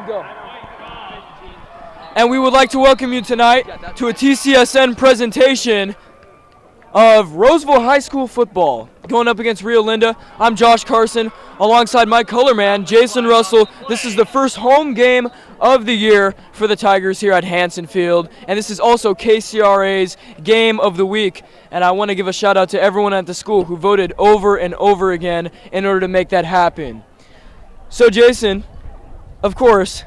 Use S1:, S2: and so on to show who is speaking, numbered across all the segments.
S1: And go. And we would like to welcome you tonight to a TCSN presentation of Roseville High School football going up against Rio Linda. I'm Josh Carson alongside my color man, Jason Russell. This is the first home game of the year for the Tigers here at Hanson Field, and this is also KCRA's game of the week. And I want to give a shout out to everyone at the school who voted over and over again in order to make that happen. So Jason, of course,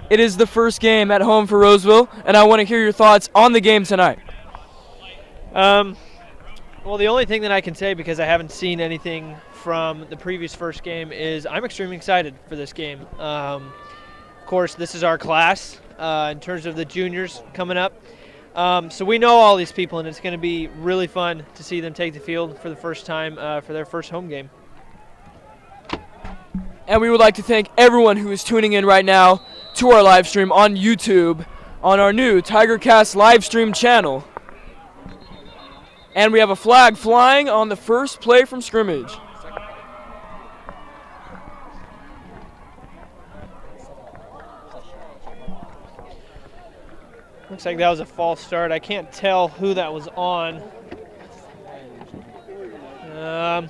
S1: it is the first game at home for Roseville, and I want to hear your thoughts on the game tonight.
S2: Well, the only thing that I can say, because I haven't seen anything from the previous first game, is I'm extremely excited for this game. Of course, this is our class in terms of the juniors coming up. So we know all these people, and it's going to be really fun to see them take the field for the first time for their first home game.
S1: And we would like to thank everyone who is tuning in right now to our live stream on YouTube on our new TigerCast live stream channel. And we have a flag flying on the first play from scrimmage.
S2: Looks like that was a false start. I can't tell who that was on. I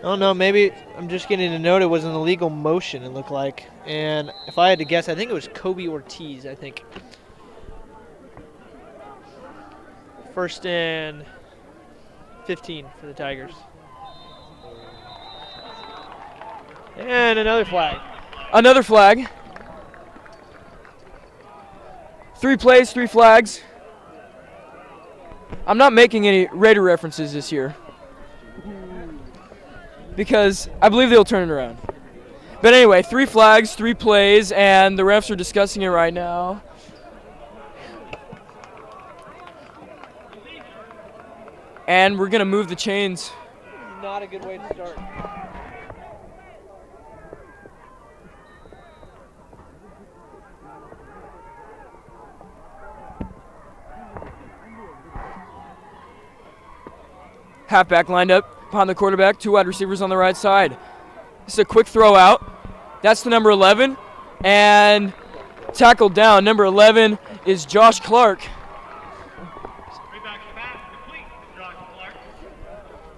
S2: don't know, maybe I'm just getting a note it was an illegal motion, it looked like. And if I had to guess, I think it was Kobe Ortiz, I think. First and 15 for the Tigers. And another flag.
S1: Another flag. 3 plays, 3 flags. I'm not making any Raider references this year because I believe they'll turn it around. But anyway, 3 flags, 3 plays, and the refs are discussing it right now. And we're going to move the chains.
S2: Not a good way to start.
S1: Halfback lined up behind the quarterback, 2 wide receivers on the right side. This is a quick throw out. That's the number 11. And tackled down. Number 11 is Josh Clark.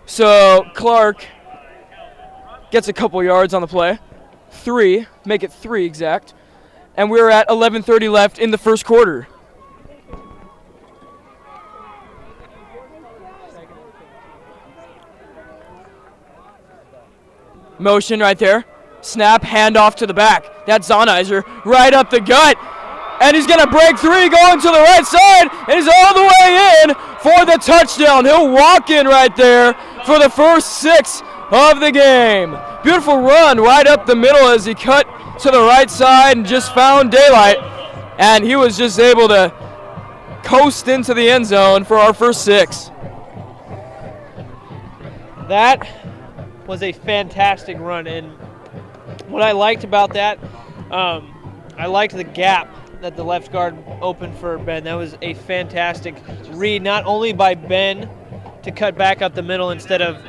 S1: So Clark gets a couple yards on the play. 3, make it 3 exact. And we're at 11:30 left in the first quarter. Motion right there. Snap, handoff to the back. That's Zonizer right up the gut. And he's going to break 3 going to the right side. And he's all the way in for the touchdown. He'll walk in right there for the first 6 of the game. Beautiful run right up the middle as he cut to the right side and just found daylight. And he was just able to coast into the end zone for our first 6.
S2: That was a fantastic run. And what I liked about that, I liked the gap that the left guard opened for Ben. That was a fantastic read, not only by Ben to cut back up the middle instead of,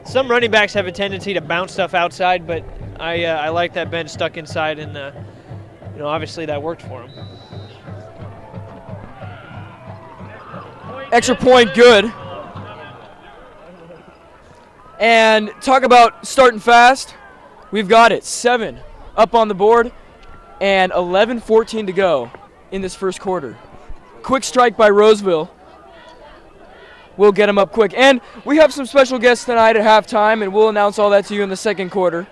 S2: some running backs have a tendency to bounce stuff outside, but I like that Ben stuck inside, and obviously that worked for him.
S1: Extra point good. And talk about starting fast. We've got it. 7 up on the board and 11:14 to go in this first quarter. Quick strike by Roseville. We'll get them up quick. And we have some special guests tonight at halftime, and we'll announce all that to you in the second quarter.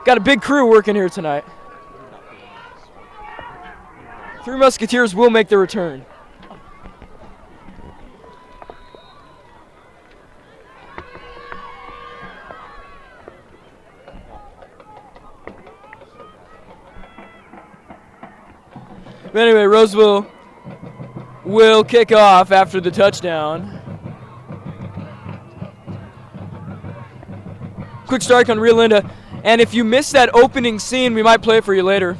S1: Got a big crew working here tonight. 3 Musketeers will make their return. But anyway, Roseville will kick off after the touchdown. Quick strike on Rio Linda. And if you missed that opening scene, we might play it for you later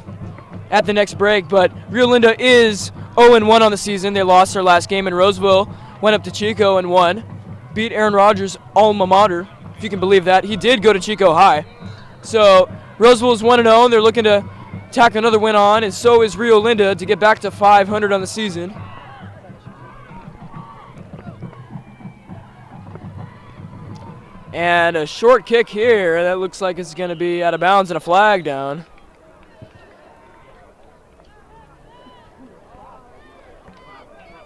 S1: at the next break. But Rio Linda is 0-1 on the season. They lost their last game in Roseville, went up to Chico and won. Beat Aaron Rodgers' alma mater, if you can believe that. He did go to Chico High. So Roseville is 1-0. They're looking to tack another win on, and so is Rio Linda to get back to 500 on the season. And a short kick here. That looks like it's going to be out of bounds and a flag down.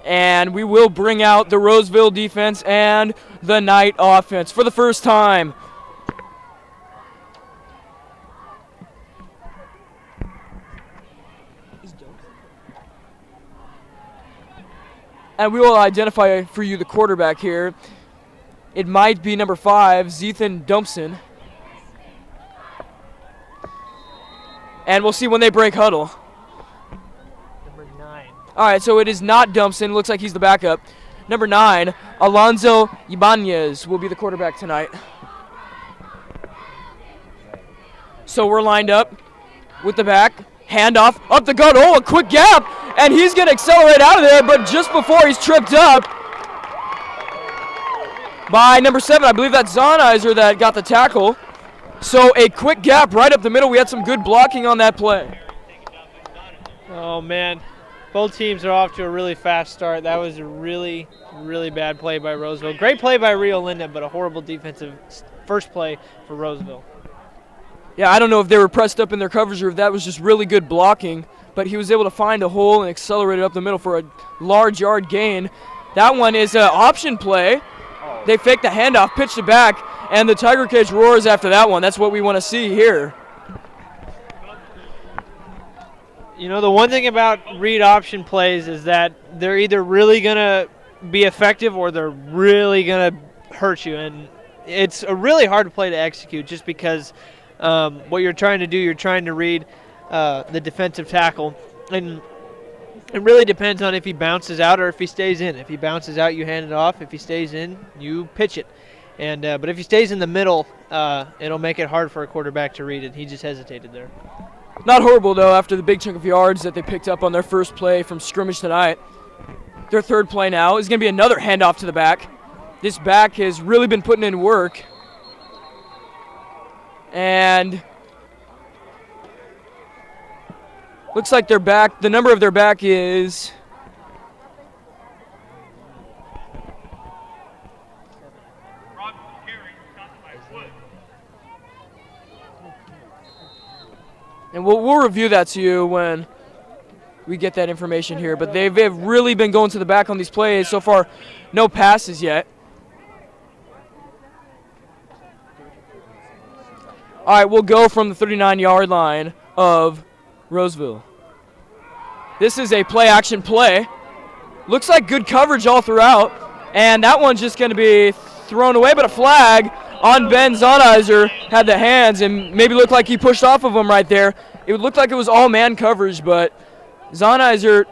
S1: And we will bring out the Roseville defense and the Knight offense for the first time. And we will identify for you the quarterback here. It might be number 5, Zethan Dumpson. And we'll see when they break huddle.
S2: Number 9.
S1: All right, so it is not Dumpson. Looks like he's the backup. Number 9, Alonzo Ibanez will be the quarterback tonight. So we're lined up with the back. Handoff up the gut. Oh, a quick gap. And he's going to accelerate out of there, but just before he's tripped up by number 7. I believe that's Zonizer that got the tackle. So a quick gap right up the middle. We had some good blocking on that play.
S2: Oh, man. Both teams are off to a really fast start. That was a really, really bad play by Roseville. Great play by Rio Linda, but a horrible defensive first play for Roseville.
S1: Yeah, I don't know if they were pressed up in their coverage or if that was just really good blocking, but he was able to find a hole and accelerate it up the middle for a large yard gain. That one is an option play. They fake the handoff, pitched it back, and the Tiger Cage roars after that one. That's what we want to see here.
S2: You know, the one thing about read option plays is that they're either really going to be effective or they're really going to hurt you. And it's a really hard play to execute just because what you're trying to do, you're trying to read the defensive tackle. And it really depends on if he bounces out or if he stays in. If he bounces out, you hand it off. If he stays in, you pitch it. And but if he stays in the middle, it'll make it hard for a quarterback to read it. He just hesitated there.
S1: Not horrible, though, after the big chunk of yards that they picked up on their first play from scrimmage tonight. Their third play now is going to be another handoff to the back. This back has really been putting in work. And looks like their back, the number of their back is and we'll review that to you when we get that information here. But they've really been going to the back on these plays. So far, no passes yet. All right, we'll go from the 39-yard line of Roseville. This is a play-action play. Looks like good coverage all throughout. And that one's just going to be thrown away, but a flag on Ben Zonizer had the hands and maybe looked like he pushed off of him right there. It would look like it was all man coverage, but Zonizer,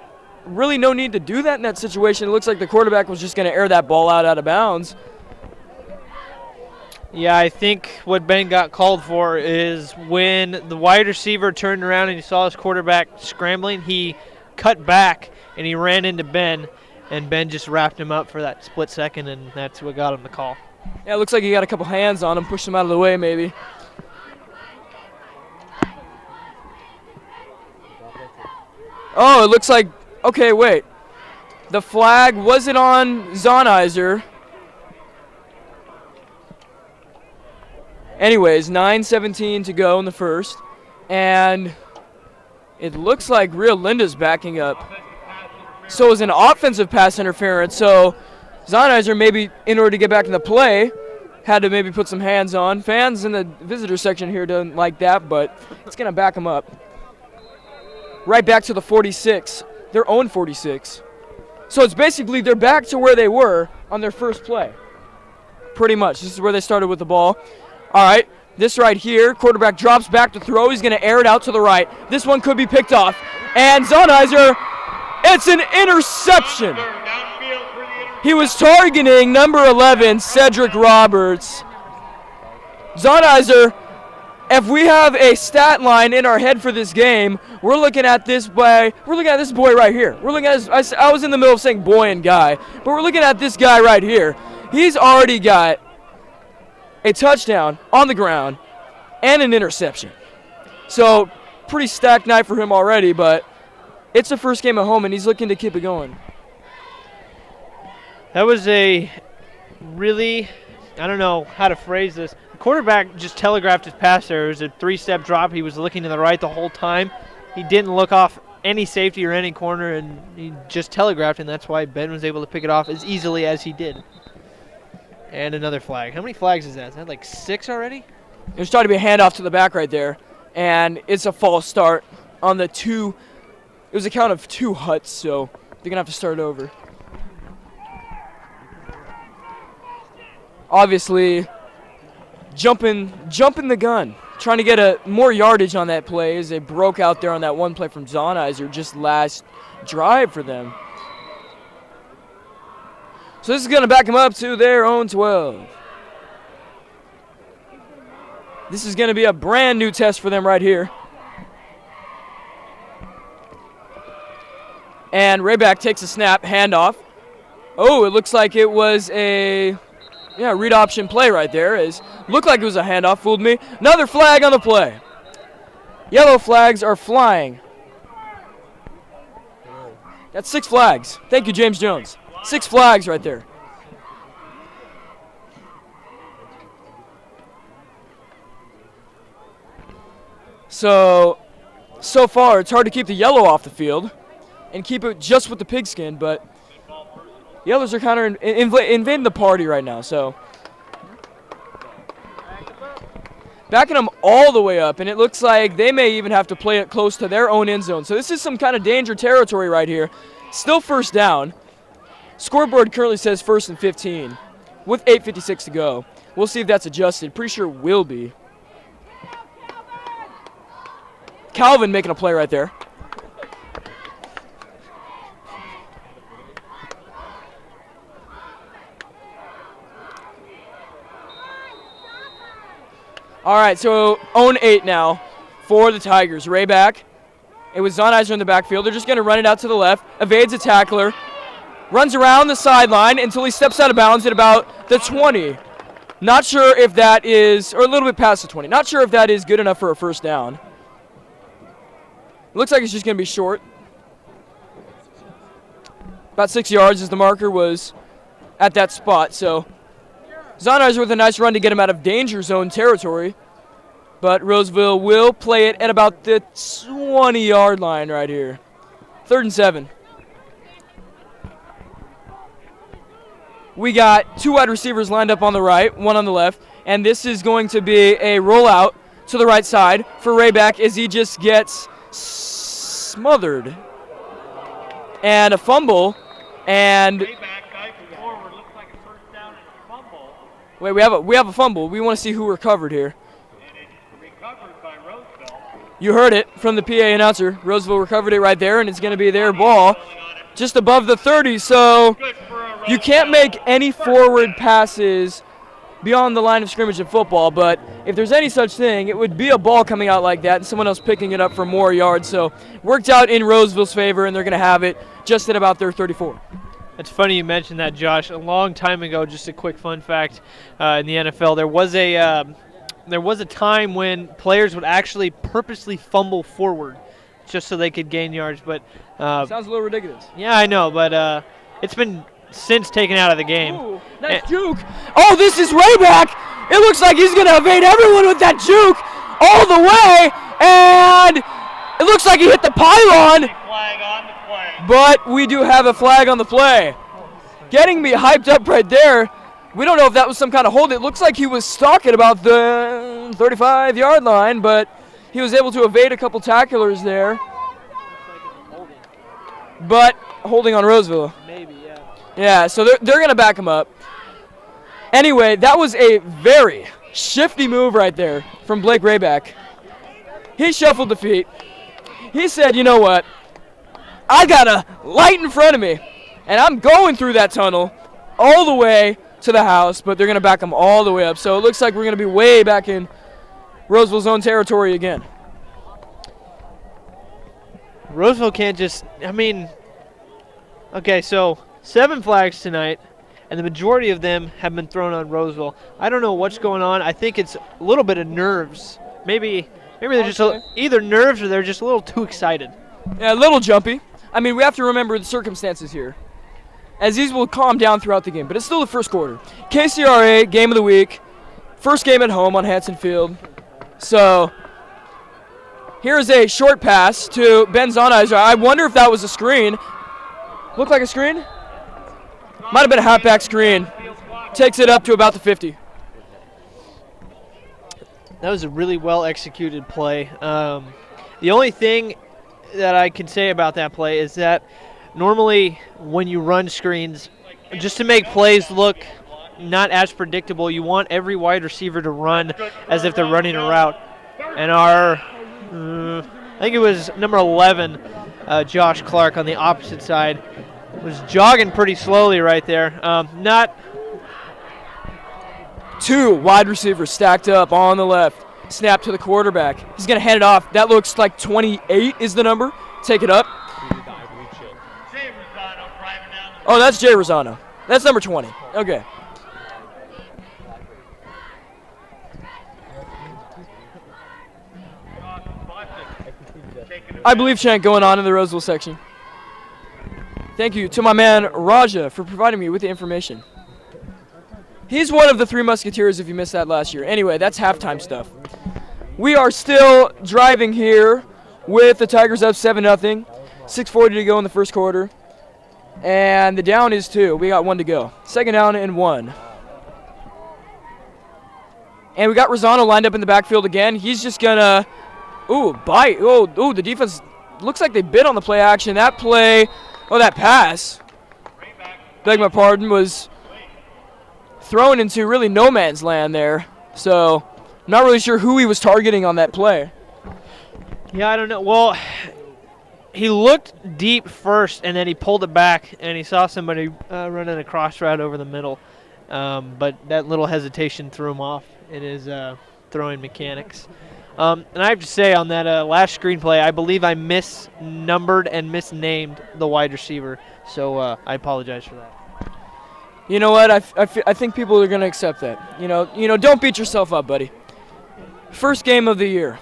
S1: really no need to do that in that situation. It looks like the quarterback was just going to air that ball out of bounds.
S2: Yeah, I think what Ben got called for is when the wide receiver turned around and he saw his quarterback scrambling, he cut back and he ran into Ben, and Ben just wrapped him up for that split second, and that's what got him the call.
S1: Yeah, it looks like he got a couple hands on him, pushed him out of the way maybe. Oh, it looks like, okay, wait. The flag wasn't on Zonizer. Anyways, 9:17 to go in the first. And it looks like Rio Linda's backing up. So it was an offensive pass interference. So Zonizer, maybe in order to get back in the play, had to maybe put some hands on. Fans in the visitor section here don't like that, but it's going to back them up. Right back to the 46, their own 46. So it's basically they're back to where they were on their first play. Pretty much. This is where they started with the ball. All right, this right here, quarterback drops back to throw. He's going to air it out to the right. This one could be picked off. And Zonizer, it's an interception. He was targeting number 11, Cedric Roberts. Zonizer, if we have a stat line in our head for this game, we're looking at this boy. We're looking at this boy right here. We're looking at this, I was in the middle of saying boy and guy, but we're looking at this guy right here. He's already got a touchdown on the ground and an interception. So pretty stacked night for him already, but it's the first game at home, and he's looking to keep it going.
S2: That was a really, I don't know how to phrase this. The quarterback just telegraphed his pass there. It was a 3-step drop. He was looking to the right the whole time. He didn't look off any safety or any corner, and he just telegraphed, and that's why Ben was able to pick it off as easily as he did. And another flag. How many flags is that? Is that like 6 already?
S1: There's trying to be a handoff to the back right there, and it's a false start on the 2. It was a count of 2 Huts, so they're going to have to start over. Obviously, jumping the gun, trying to get more yardage on that play as they broke out there on that one play from Zonizer, just last drive for them. So this is going to back them up to their own 12. This is going to be a brand new test for them right here. And Rayback takes a snap, handoff. Oh, it looks like it was a read option play right there. Looked like it was a handoff, fooled me. Another flag on the play. Yellow flags are flying. That's 6 flags. Thank you, James Jones. 6 flags right there. So far, it's hard to keep the yellow off the field and keep it just with the pigskin, but yellows are kind of invading the party right now, so. Backing them all the way up, and it looks like they may even have to play it close to their own end zone. So this is some kind of danger territory right here. Still first down. Scoreboard currently says 1st and 15 with 8:56 to go. We'll see if that's adjusted. Pretty sure it will be. Calvin making a play right there. All right, so own 8 now for the Tigers. Rayback. It was Zonizer in the backfield. They're just going to run it out to the left. Evades a tackler. Runs around the sideline until he steps out of bounds at about the 20. Not sure if that is, or a little bit past the 20. Not sure if that is good enough for a first down. Looks like it's just going to be short. About 6 yards as the marker was at that spot. So Zonizer with a nice run to get him out of danger zone territory. But Roseville will play it at about the 20-yard line right here. 3rd and 7. We got 2 wide receivers lined up on the right, 1 on the left. And this is going to be a rollout to the right side for Rayback as he just gets smothered. And a fumble. And
S2: Rayback diving forward, looks like a first down and a fumble.
S1: wait, we have a fumble. We want to see who recovered here.
S2: And it's recovered by Roseville.
S1: You heard it from the PA announcer. Roseville recovered it right there, and it's going to be their ball just above the 30. So you can't make any forward passes beyond the line of scrimmage in football, but if there's any such thing, it would be a ball coming out like that and someone else picking it up for more yards. So worked out in Roseville's favor, and they're going to have it just at about their 34.
S2: It's funny you mentioned that, Josh. A long time ago, just a quick fun fact, in the NFL, there was a time when players would actually purposely fumble forward just so they could gain yards. But
S1: Sounds a little ridiculous.
S2: yeah, I know, but it's been since taken out of the game.
S1: Ooh, nice juke. Oh, this is Rayback. It looks like he's going to evade everyone with that juke all the way, and it looks like he hit the pylon.
S2: Flag on the play.
S1: But we do have a flag on the play. Getting me hyped up right there. We don't know if that was some kind of hold. It looks like he was stuck at about the 35-yard line, but he was able to evade a couple tacklers there. But holding on Roseville.
S2: Maybe, yeah.
S1: Yeah, so they're going to back him up. Anyway, that was a very shifty move right there from Blake Rayback. He shuffled the feet. He said, you know what? I got a light in front of me, and I'm going through that tunnel all the way to the house, but they're going to back him all the way up. So it looks like we're going to be way back in Roseville's own territory again.
S2: Roseville can't just, okay, so 7 flags tonight, and the majority of them have been thrown on Roseville. I don't know what's going on. I think it's a little bit of nerves maybe they're just either nerves or they're just a little too excited.
S1: Yeah, a little jumpy. I mean, we have to remember the circumstances here, as these will calm down throughout the game. But it's still the first quarter. KCRA, game of the week. First game at home on Hanson Field. So here's a short pass to Ben Zonheiser. I wonder if that was a screen. Looked like a screen? Might have been a halfback screen. Takes it up to about the 50.
S2: That was a really well-executed play. The only thing that I can say about that play is that normally when you run screens, just to make plays look not as predictable, you want every wide receiver to run as if they're running a route. And our, I think it was number 11, Josh Clark on the opposite side, was jogging pretty slowly right there. Not
S1: two wide receivers stacked up on the left. Snap to the quarterback. He's going to hand it off. That looks like 28 is the number. Take it up. Oh, that's Jay Rosano. That's number 20. Okay. I believe Shank going on in the Roseville section. Thank you to my man Raja for providing me with the information. He's one of the Three Musketeers if you missed that last year. Anyway, that's halftime stuff. We are still driving here with the Tigers up 7-0. 6:40 to go in the first quarter. And the down is 2. We got 1 to go. Second down and 1. And we got Rosano lined up in the backfield again. He's just going to, bite. The defense looks like they bit on the play action. That play, that pass, beg my pardon, was thrown into really no man's land there. So I'm not really sure who he was targeting on that play.
S2: Yeah, I don't know. Well, he looked deep first, and then he pulled it back, and he saw somebody running a cross route over the middle. But that little hesitation threw him off in his throwing mechanics. And I have to say, on that last screen play, I believe I misnumbered and misnamed the wide receiver. So I apologize for that.
S1: You know what? I think people are going to accept that. You know, don't beat yourself up, buddy. First game of the year.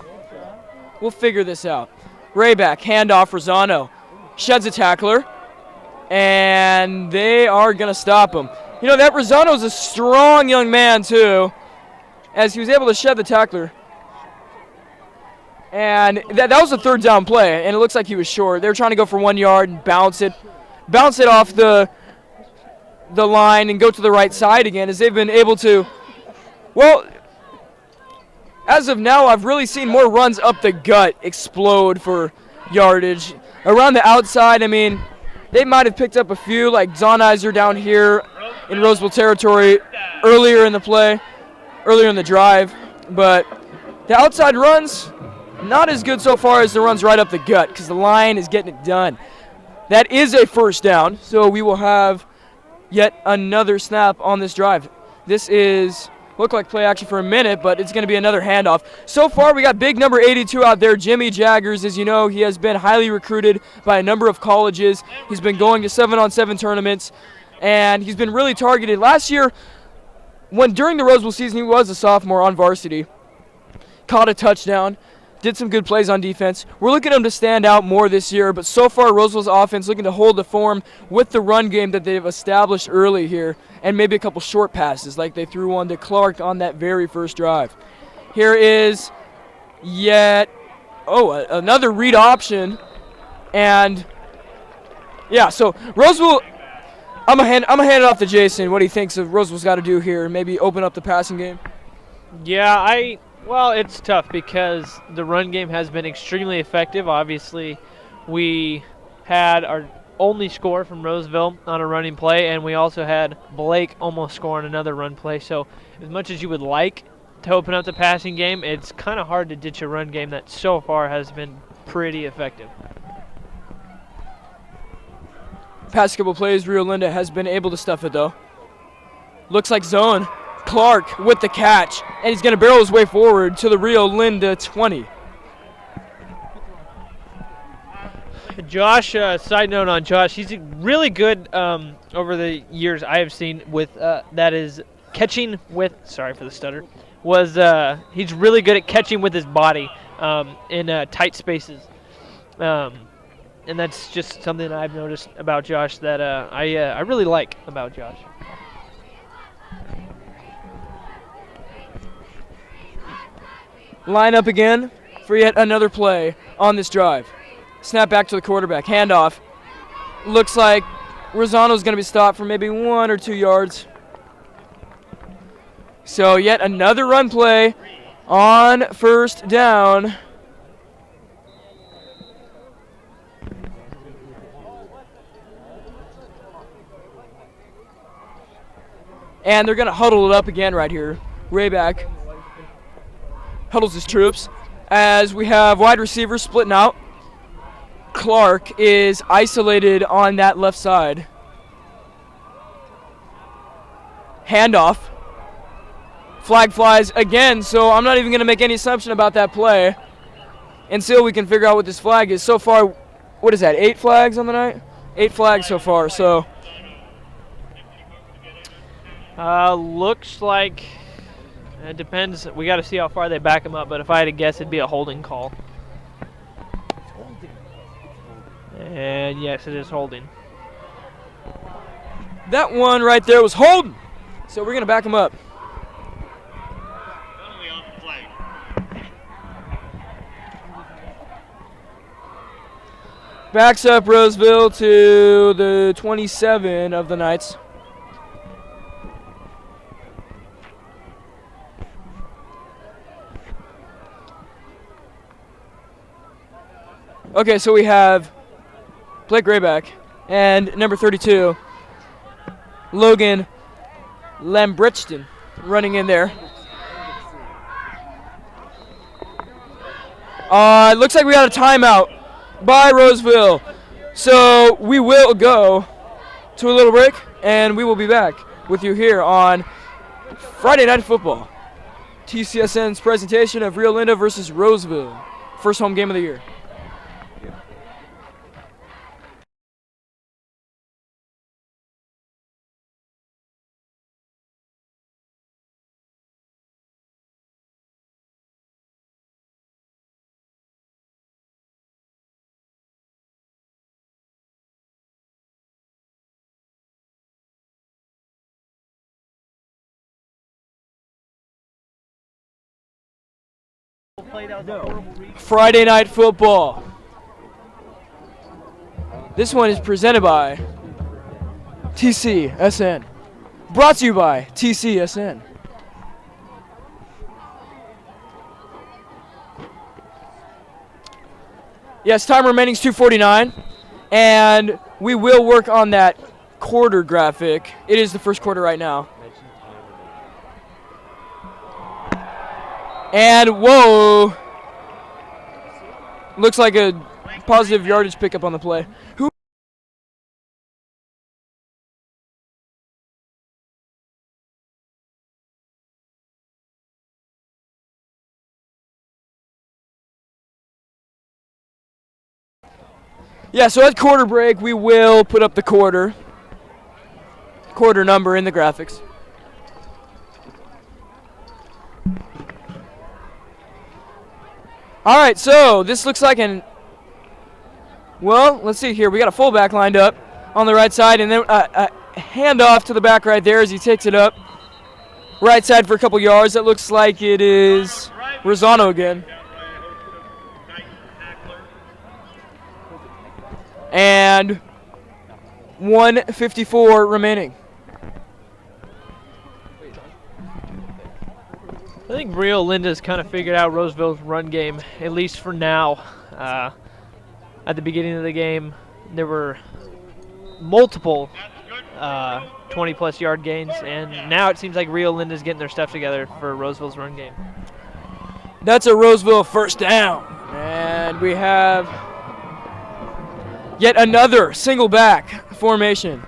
S1: We'll figure this out. Rayback, handoff, Rosano. Sheds a tackler. And they are going to stop him. You know, that Rosano's a strong young man, too, as he was able to shed the tackler. And that was a third down play, and it looks like he was short. They were trying to go for 1 yard and bounce it off the line and go to the right side again, as they've been able to. Well, as of now, I've really seen more runs up the gut explode for yardage. Around the outside, I mean, they might have picked up a few, like Zonheiser down here in Roseville territory earlier in the drive. But the outside runs, not as good so far as the runs right up the gut, because the line is getting it done. That is a first down, so we will have yet another snap on this drive. This look like play action for a minute, but it's going to be another handoff. So far, we got big number 82 out there, Jimmy Jaggers. As you know, he has been highly recruited by a number of colleges. He's been going to 7-on-7 tournaments, and he's been really targeted. Last year, during the Roseville season, he was a sophomore on varsity. Caught a touchdown. Did some good plays on defense. We're looking at him to stand out more this year, but so far Roseville's offense looking to hold the form with the run game that they've established early here, and maybe a couple short passes like they threw one to Clark on that very first drive. Here is another read option, and yeah, so Roseville, I'm gonna hand it off to Jason what he thinks of Roseville's got to do here, maybe open up the passing game.
S2: Yeah, Well, it's tough because the run game has been extremely effective. Obviously, we had our only score from Roseville on a running play, and we also had Blake almost score on another run play. So as much as you would like to open up the passing game, it's kind of hard to ditch a run game that so far has been pretty effective.
S1: Past couple plays, Rio Linda has been able to stuff it, though. Looks like zone. Clark with the catch, and he's going to barrel his way forward to the Rio Linda 20.
S2: Josh, side note on Josh, he's really good over the years I have seen with that is catching with, sorry for the stutter, was he's really good at catching with his body in tight spaces. And that's just something that I've noticed about Josh that I really like about Josh.
S1: Line up again for yet another play on this drive. Snap back to the quarterback. Handoff. Looks like Rosano's going to be stopped for maybe 1 or 2 yards. So yet another run play on first down. And they're going to huddle it up again right here. Rayback huddles his troops as we have wide receivers splitting out. Clark is isolated on that left side. Handoff. Flag flies again, so I'm not even going to make any assumption about that play until we can figure out what this flag is. So far, what is that, 8 flags on the night? 8 flags so far, so.
S2: Looks like it depends. We got to see how far they back him up, but if I had to guess, it'd be a holding call. And yes, it is holding.
S1: That one right there was holding, so we're going to back him up. Backs up Roseville to the 27 of the Knights. Okay, so we have Blake Grayback and number 32, Logan Lambrechtston, running in there. It looks like we got a timeout by Roseville. So we will go to a little break, and we will be back with you here on Friday Night Football. TCSN's presentation of Rio Linda versus Roseville. First home game of the year. Friday Night Football. This one is presented by TCSN. Brought to you by TCSN. Yes, time remaining is 2:49, and we will work on that quarter graphic. It is the first quarter right now. And whoa, looks like a positive yardage pickup on the play. Yeah, so at quarter break, we will put up the quarter number in the graphics. All right, so this looks like well, let's see here. We got a fullback lined up on the right side, and then a handoff to the back right there as he takes it up. Right side for a couple yards. That looks like it is Rosano again. And 1:54 remaining.
S2: I think Rio Linda's kind of figured out Roseville's run game, at least for now. At the beginning of the game, there were multiple 20-plus yard gains, and now it seems like Rio Linda's getting their stuff together for Roseville's run game.
S1: That's a Roseville first down. And we have yet another single back formation.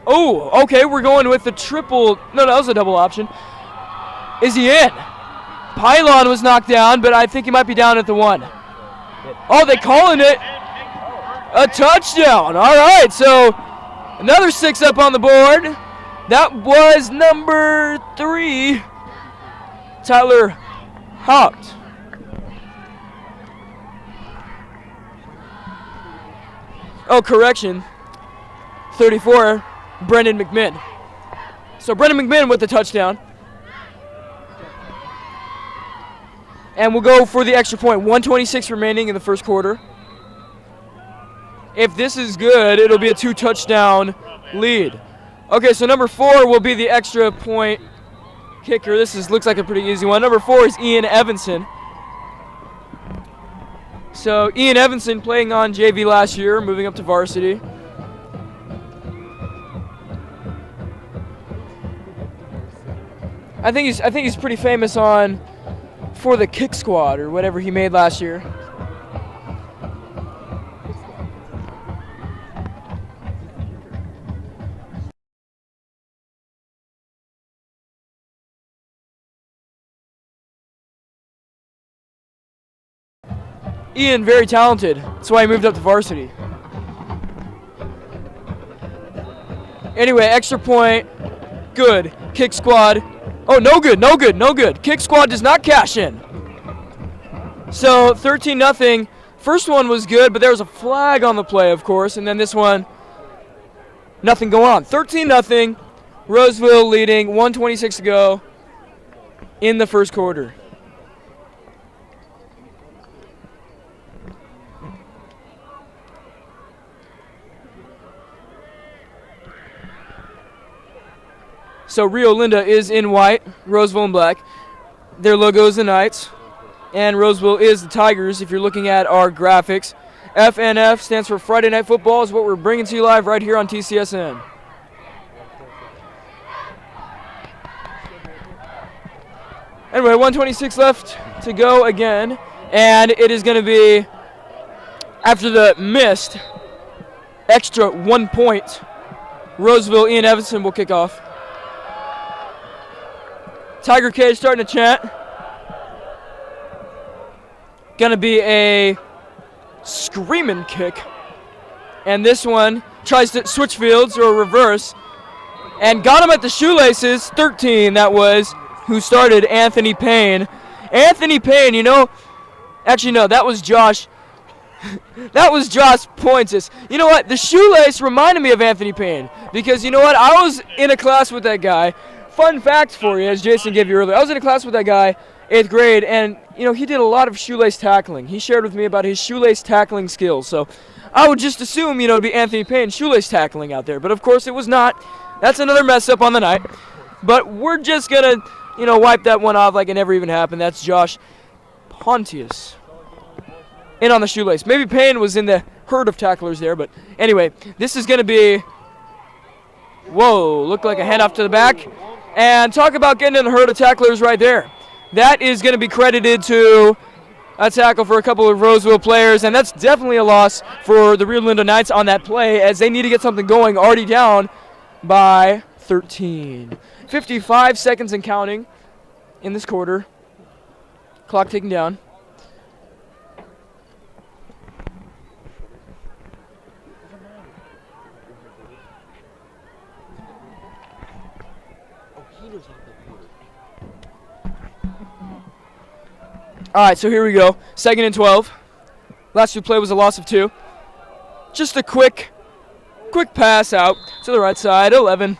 S1: Oh, okay, we're going with the triple. No, that was a double option. Is he in? Pylon was knocked down, but I think he might be down at the 1. Oh, they calling it a touchdown. All right, so another 6 up on the board That was number 3, Tyler Haupt. Oh, correction. 34, Brendan McMinn. So Brendan McMinn with the touchdown. And we'll go for the extra point. 1:26 remaining in the first quarter. If this is good, it'll be a 2-touchdown lead. Okay, so number 4 will be the extra point kicker. This looks like a pretty easy one. Number 4 is Ian Evanson. So Ian Evanson playing on JV last year, moving up to varsity. I think he's pretty famous for the kick squad or whatever he made last year. Ian, very talented. That's why he moved up to varsity. Anyway, extra point. Good. Kick squad. Oh, no good, no good, no good. Kick squad does not cash in. So 13-0. First one was good, but there was a flag on the play, of course. And then this one, nothing going on. 13-0. Roseville leading. 1:26 to go in the first quarter. So Rio Linda is in white, Roseville in black. Their logo is the Knights, and Roseville is the Tigers if you're looking at our graphics. FNF stands for Friday Night Football, is what we're bringing to you live right here on TCSN. Anyway, 1:26 left to go again, and it is going to be, after the missed extra 1 point, Roseville, Ian Evanson will kick off. Tiger Cage starting to chant. Gonna be a screaming kick. And this one tries to switch fields or reverse. And got him at the shoelaces. 13, that was, who started, Anthony Payne. Anthony Payne, actually no, that was Josh. That was Josh Pointis. You know what? The shoelace reminded me of Anthony Payne. Because you know what? I was in a class with that guy. Fun fact for you, as Jason gave you earlier. I was in a class with that guy, 8th grade, and he did a lot of shoelace tackling. He shared with me about his shoelace tackling skills. So I would just assume, it'd be Anthony Payne shoelace tackling out there. But of course it was not. That's another mess up on the night. But we're just going to, wipe that one off like it never even happened. That's Josh Pontius in on the shoelace. Maybe Payne was in the herd of tacklers there. But anyway, this is going to be, whoa, looked like a handoff to the back. And talk about getting in the herd of tacklers right there. That is going to be credited to a tackle for a couple of Roseville players, and that's definitely a loss for the Rio Linda Knights on that play as they need to get something going, already down by 13. 55 seconds and counting in this quarter. Clock ticking down. All right, so here we go. 2nd and 12. Last play was a loss of 2. Just a quick pass out to the right side. 11.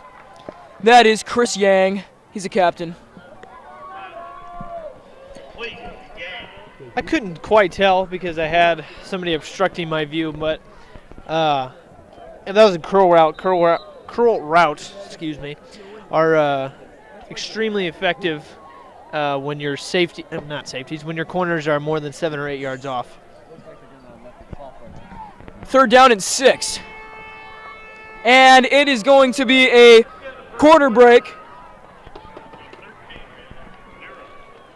S1: That is Chris Yang. He's a captain.
S2: I couldn't quite tell because I had somebody obstructing my view, but and that was a curl route. Curl routes, excuse me, are extremely effective when your when your corners are more than 7 or 8 yards off.
S1: 3rd down and 6. And it is going to be a quarter break.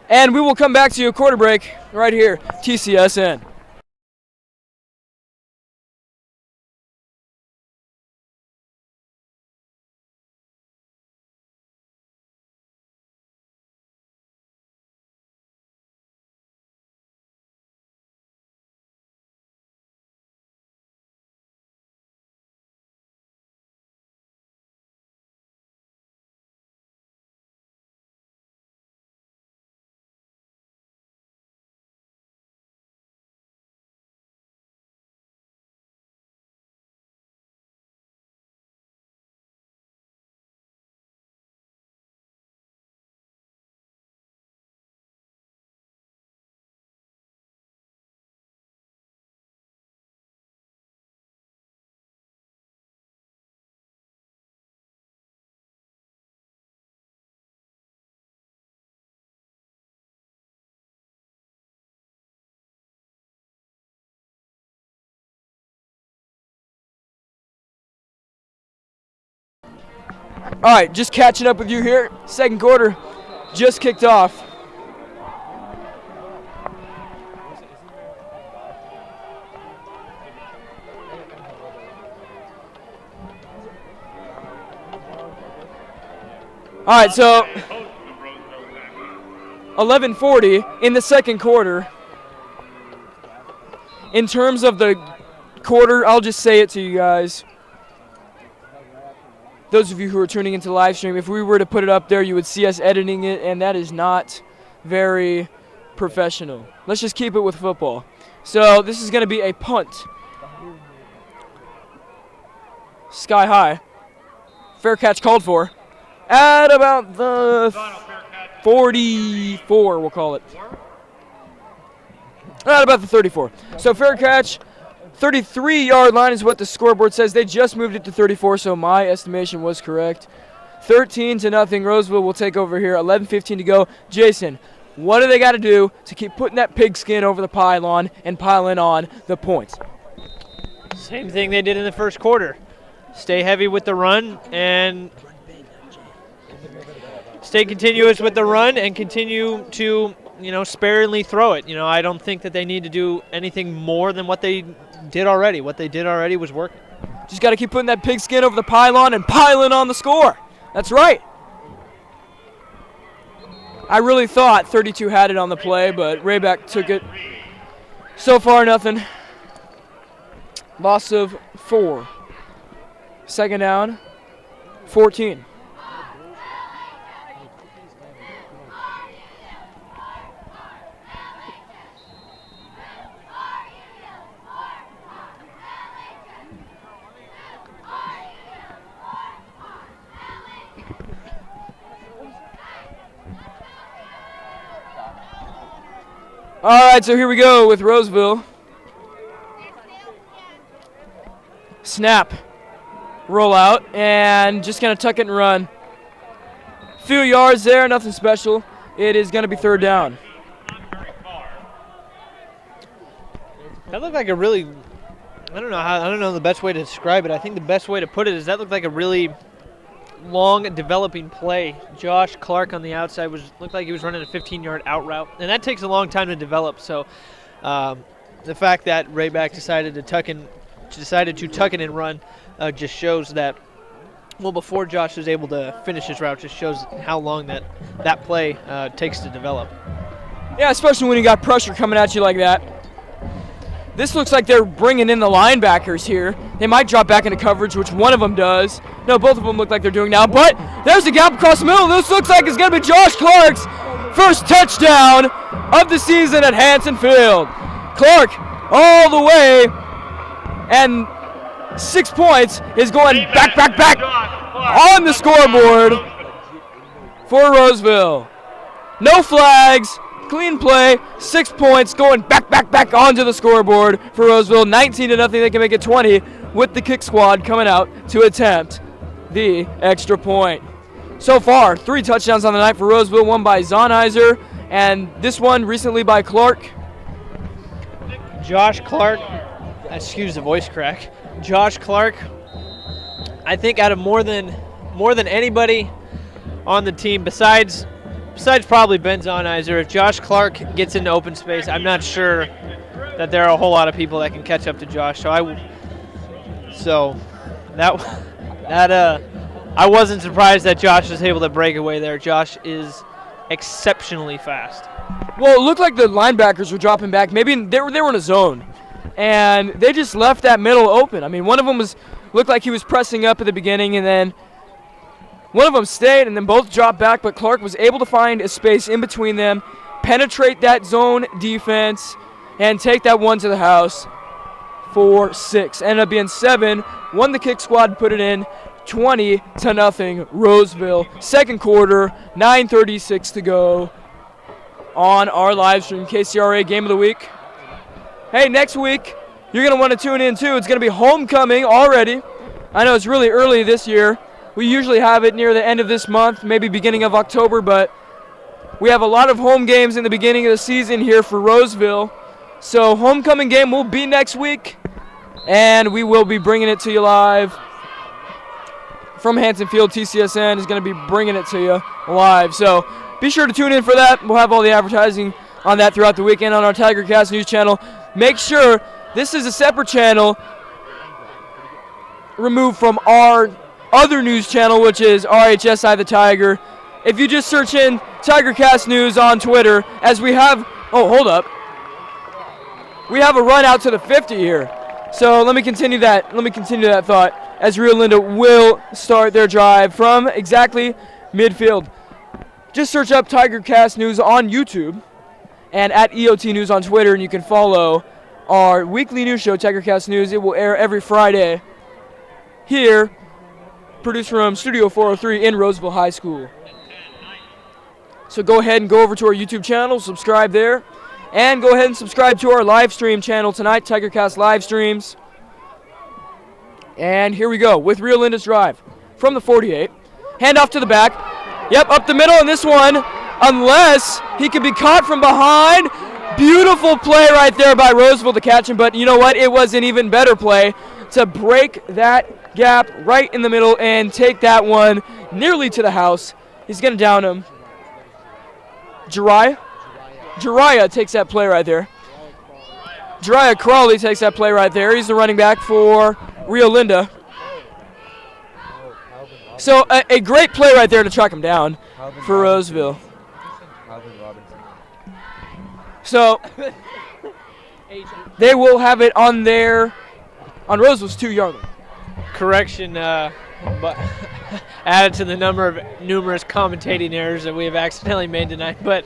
S1: And we will come back to you, quarter break, right here, TCSN. All right, just catching up with you here. Second quarter just kicked off. All right, so 11:40 in the second quarter. In terms of the quarter, I'll just say it to you guys. Those of you who are tuning into the live stream, if we were to put it up there, you would see us editing it, and that is not very professional. Let's just keep it with football. So this is going to be a punt. Sky high. Fair catch called for. At about the 44, we'll call it. At about the 34. So fair catch, 33-yard line is what the scoreboard says. They just moved it to 34, so my estimation was correct. 13-0, Roseville will take over here. 11:15 to go. Jason, what do they got to do to keep putting that pigskin over the pylon and piling on the points?
S2: Same thing they did in the first quarter. Stay heavy with the run and stay continuous with the run and continue to, sparingly throw it. I don't think that they need to do anything more than what they did already. What they did already was working.
S1: Just got to keep putting that pigskin over the pylon and piling on the score. That's right. I really thought 32 had it on the play, but Rayback took it. So far, nothing. Loss of 4. Second down, 14. All right, so here we go with Roseville. Snap, roll out, and just going to tuck it and run. Few yards there, nothing special. It is going to be third down.
S2: That looked like a really, I don't know the best way to describe it. I think the best way to put it is that looked like a really long developing play. Josh Clark on the outside looked like he was running a 15-yard out route, and that takes a long time to develop. So the fact that Rayback decided to tuck in and run just shows that, well, before Josh was able to finish his route, just shows how long that play takes to develop.
S1: Yeah, especially when you got pressure coming at you like that. This looks like they're bringing in the linebackers here. They might drop back into coverage, which one of them does. No, both of them look like they're doing now. But there's a gap across the middle. This looks like it's going to be Josh Clark's first touchdown of the season at Hanson Field. Clark all the way, and 6 points is going back on the scoreboard for Roseville. No flags. Clean play, 6 points, going back onto the scoreboard for Roseville. 19-0, they can make it 20 with the kick squad coming out to attempt the extra point. So far, 3 touchdowns on the night for Roseville, one by Zonheiser, and this one recently by Clark.
S2: Josh Clark, excuse the voice crack. Josh Clark, I think out of more than anybody on the team, besides probably Ben Zonheiser, if Josh Clark gets into open space, I'm not sure that there are a whole lot of people that can catch up to Josh. I wasn't surprised that Josh was able to break away there. Josh is exceptionally fast.
S1: Well, it looked like the linebackers were dropping back. Maybe they were in a zone, and they just left that middle open. I mean, one of them looked like he was pressing up at the beginning, and then one of them stayed, and then both dropped back, but Clark was able to find a space in between them, penetrate that zone defense, and take that one to the house for 6. Ended up being 7. Won the kick squad, put it in 20-0, Roseville. Second quarter, 9:36 to go on our live stream, KCRA Game of the Week. Hey, next week, you're going to want to tune in, too. It's going to be homecoming already. I know it's really early this year. We usually have it near the end of this month, maybe beginning of October, but we have a lot of home games in the beginning of the season here for Roseville. So homecoming game will be next week, and we will be bringing it to you live from Hanson Field. TCSN is going to be bringing it to you live. So be sure to tune in for that. We'll have all the advertising on that throughout the weekend on our TigerCast News channel. Make sure this is a separate channel removed from our other news channel, which is RHSI The Tiger. If you just search in TigerCast News on Twitter, as we have, oh, hold up. We have a run out to the 50 here. So let me continue that thought as Rio Linda will start their drive from exactly midfield. Just search up TigerCast News on YouTube and at EOT News on Twitter, and you can follow our weekly news show, TigerCast News. It will air every Friday here, produced from Studio 403 in Roseville High School. So go ahead and go over to our YouTube channel, subscribe there, and go ahead and subscribe to our live stream channel tonight, TigerCast live streams. And here we go with Rio Linda's drive from the 48. Hand off to the back. Yep, up the middle in this one, unless he can be caught from behind. Beautiful play right there by Roseville to catch him, but you know what? It was an even better play to break that gap right in the middle and take that one nearly to the house. He's going to down him. Jariah takes that play right there. Jariah Crawley takes that play right there. He's the running back for Rio Linda. So a great play right there to track him down for Roseville. So they will have it on Roseville's 2-yard line.
S2: Correction, but added to the number of numerous commentating errors that we have accidentally made tonight. But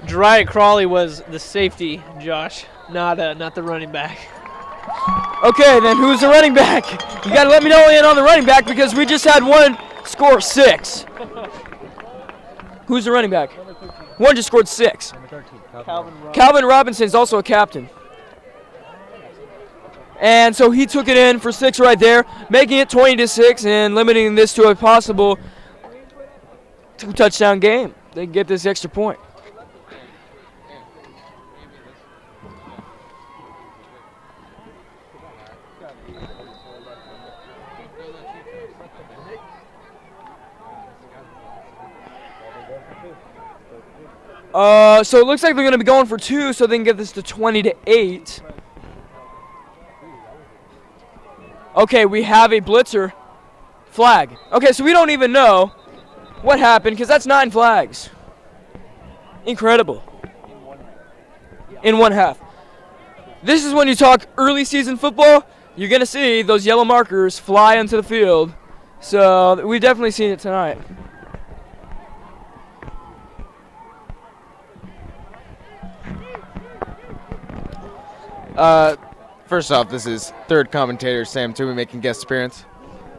S2: Jariah Crawley was the safety, Josh, not the running back.
S1: Okay, then who's the running back? You got to let me know in on the running back because we just had one score 6. Who's the running back? One just scored 6. Calvin Robinson is also a captain. And so he took it in for 6 right there, making it 20-6 and limiting this to a possible 2-touchdown game. They can get this extra point. So it looks like they're going to be going for 2 so they can get this to 20-8. Okay, we have a blitzer flag. Okay, so we don't even know what happened because that's 9 flags. Incredible. In one half. This is when you talk early season football, you're going to see those yellow markers fly onto the field. So we've definitely seen it tonight.
S3: First off, this is third commentator Sam Toomey making guest appearance.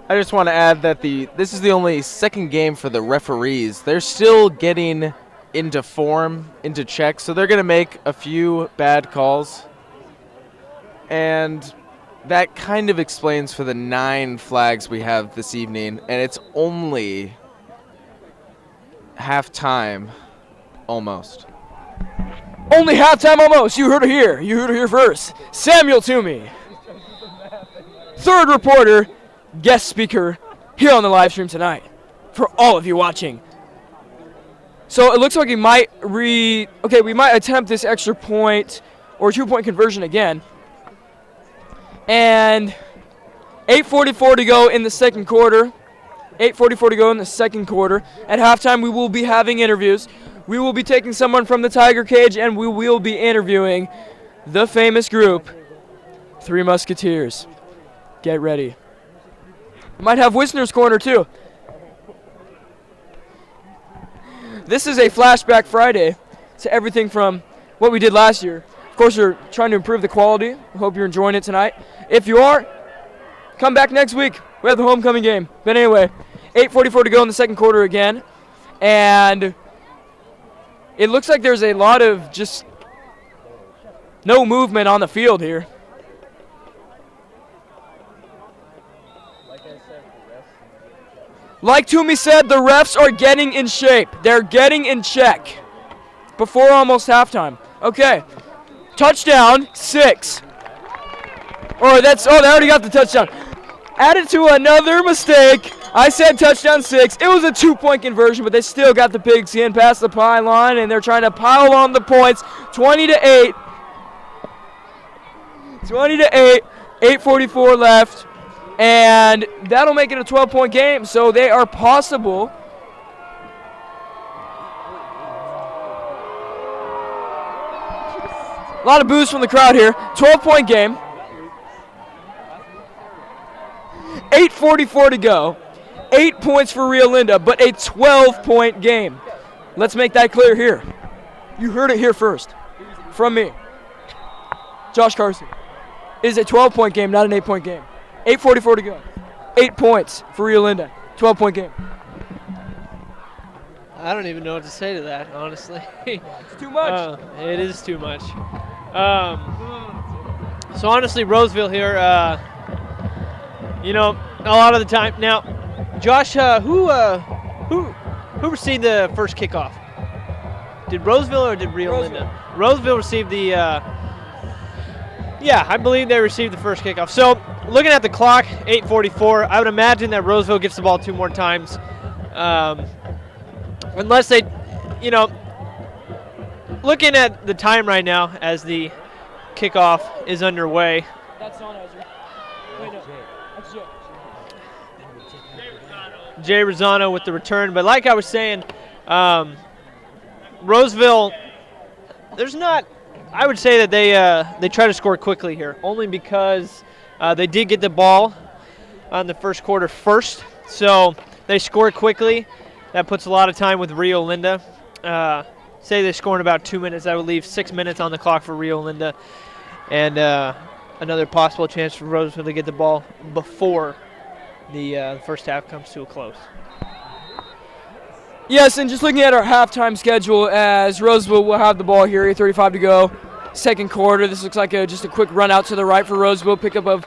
S3: I just want to add that this is the only second game for the referees. They're still getting into form, into check, so they're going to make a few bad calls. And that kind of explains for the 9 flags we have this evening, and it's only halftime almost.
S1: Only halftime almost. You heard it here. You heard it here first. Samuel Toomey. Third reporter, guest speaker here on the live stream tonight for all of you watching. So it looks like we might attempt this extra point or 2-point conversion again. And 8:44 to go in the second quarter. 8:44 to go in the second quarter. At halftime, we will be having interviews. We will be taking someone from the Tiger Cage, and we will be interviewing the famous group, Three Musketeers. Get ready. Might have Wisner's Corner, too. This is a flashback Friday to everything from what we did last year. Of course, we're trying to improve the quality. I hope you're enjoying it tonight. If you are, come back next week. We have the homecoming game. But anyway, 8:44 to go in the second quarter again. And it looks like there's a lot of just no movement on the field here. Like Toomey said, the refs are getting in shape. They're getting in check before almost halftime. Okay. Touchdown, 6. They already got the touchdown. Added to another mistake. I said touchdown 6. It was a 2-point conversion, but they still got the pigskin past the pylon, and they're trying to pile on the points. 20-8. 20-8. 8:44 left, and that'll make it a 12-point game. So they are possible. A lot of boos from the crowd here. 12-point game. 8:44 to go. 8 points for Rio Linda, but a 12-point game. Let's make that clear here. You heard it here first from me, Josh Carson. It is a 12-point game, not an 8-point game. 8:44 to go. 8 points for Rio Linda. 12-point game.
S2: I don't even know what to say to that, honestly.
S1: It's too much.
S2: It is too much. So honestly, Roseville here, you know, a lot of the time. Now, Josh, who received the first kickoff? Did Roseville or did Rio Linda? Roseville received the. Yeah, I believe they received the first kickoff. So, looking at the clock, 8:44. I would imagine that Roseville gets the ball 2 more times, unless they, you know. Looking at the time right now as the kickoff is underway.
S1: That's on Ezra. Wait, no. That's Jay.
S2: Jay Rosano with the return. But like I was saying, Roseville, there's not, I would say that they try to score quickly here, only because they did get the ball on the first quarter first. So they score quickly. That puts a lot of time with Rio Linda. Say they score in about 2 minutes. That would leave 6 minutes on the clock for Rio Linda. And another possible chance for Roseville to get the ball before the first half comes to a close.
S1: Yes, and just looking at our halftime schedule, as Roseville will have the ball here, 8:35 to go, second quarter. This looks like just a quick run out to the right for Roseville, pickup of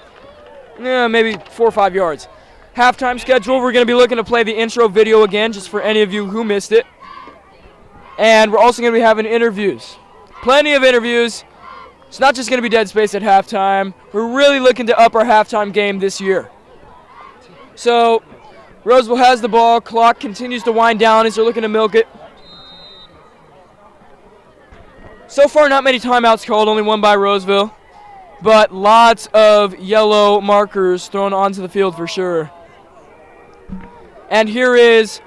S1: maybe 4 or 5 yards. Halftime schedule, we're going to be looking to play the intro video again, just for any of you who missed it. And we're also going to be having interviews. Plenty of interviews. It's not just going to be dead space at halftime. We're really looking to up our halftime game this year. So, Roseville has the ball. Clock continues to wind down as they're looking to milk it. So far, not many timeouts called, only one by Roseville. But lots of yellow markers thrown onto the field for sure. And here is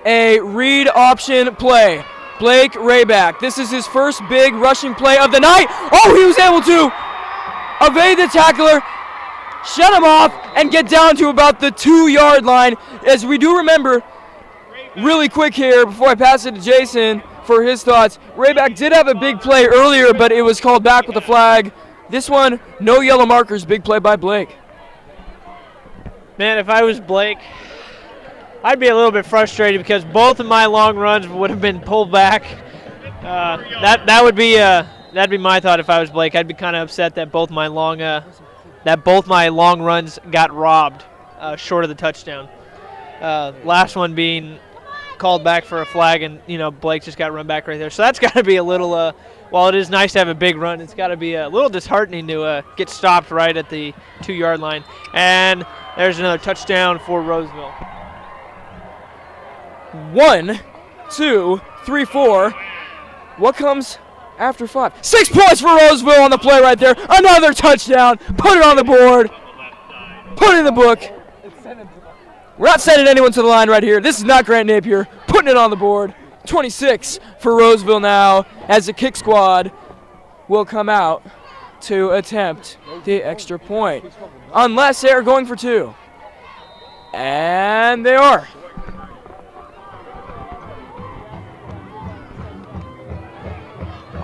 S1: a read option play. Blake Rayback. This is his first big rushing play of the night. Oh, he was able to evade the tackler, shut him off, and get down to about the 2-yard line. As we do remember, really quick here, before I pass it to Jason for his thoughts, Rayback did have a big play earlier, but it was called back with a flag. This one, no yellow markers, big play by Blake.
S2: Man, if I was Blake, I'd be a little bit frustrated because both of my long runs would have been pulled back. That'd be my thought if I was Blake. I'd be kind of upset that both my long runs got robbed short of the touchdown. Last one being called back for a flag, and Blake just got run back right there. So that's got to be a little. While it is nice to have a big run, it's got to be a little disheartening to get stopped right at the 2-yard line. And there's another touchdown for Roseville.
S1: 1, 2, 3, 4. What comes after 5? 6 points for Roseville on the play right there. Another touchdown. Put it on the board. Put it in the book. We're not sending anyone to the line right here. This is not Grant Napier. Putting it on the board. 26 for Roseville now, as the kick squad will come out to attempt the extra point. Unless they are going for 2. And they are.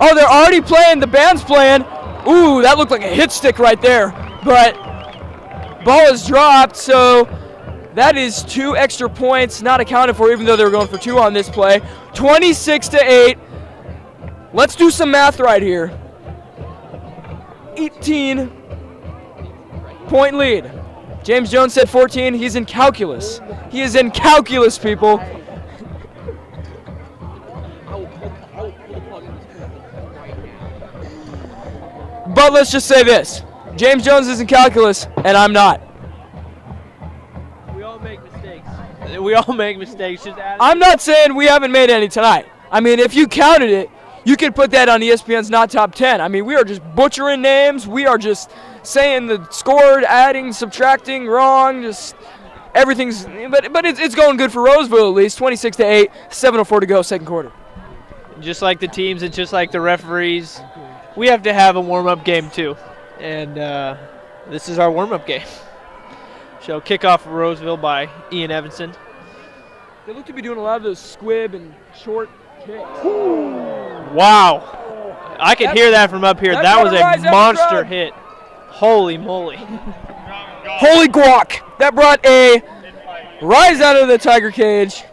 S1: Oh, they're already playing. The band's playing. Ooh, that looked like a hit stick right there. But ball is dropped, so that is 2 extra points not accounted for, even though they were going for 2 on this play. 26-8. Let's do some math right here. 18-point lead. James Jones said 14. He's in calculus. He is in calculus, people. But let's just say this. James Jones is in calculus, and I'm not.
S2: We all make mistakes. Just add
S1: I'm not saying we haven't made any tonight. I mean, if you counted it, you could put that on ESPN's Not Top 10. I mean, we are just butchering names. We are just saying the scored, adding, subtracting, wrong, just everything's. But it's going good for Roseville at least. 26-8, 7:04 to go, second quarter.
S2: just like the teams and just like the referees, we have to have a warm-up game too. And this is our warm-up game. So kickoff for Roseville by Ian Evanson.
S1: They look to be doing a lot of those squib and short kicks.
S2: Wow. I could hear that from up here. That was a monster hit. Holy moly.
S1: Holy guac. That brought a rise out of the Tiger cage.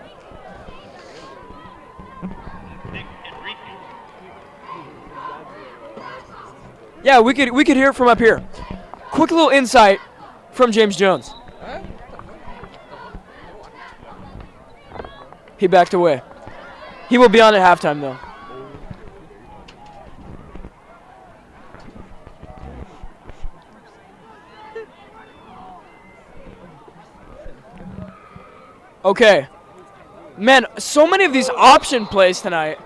S1: Yeah, we could hear it from up here. Quick little insight from James Jones. He backed away. He will be on at halftime, though. Okay. Man, so many of these option plays tonight.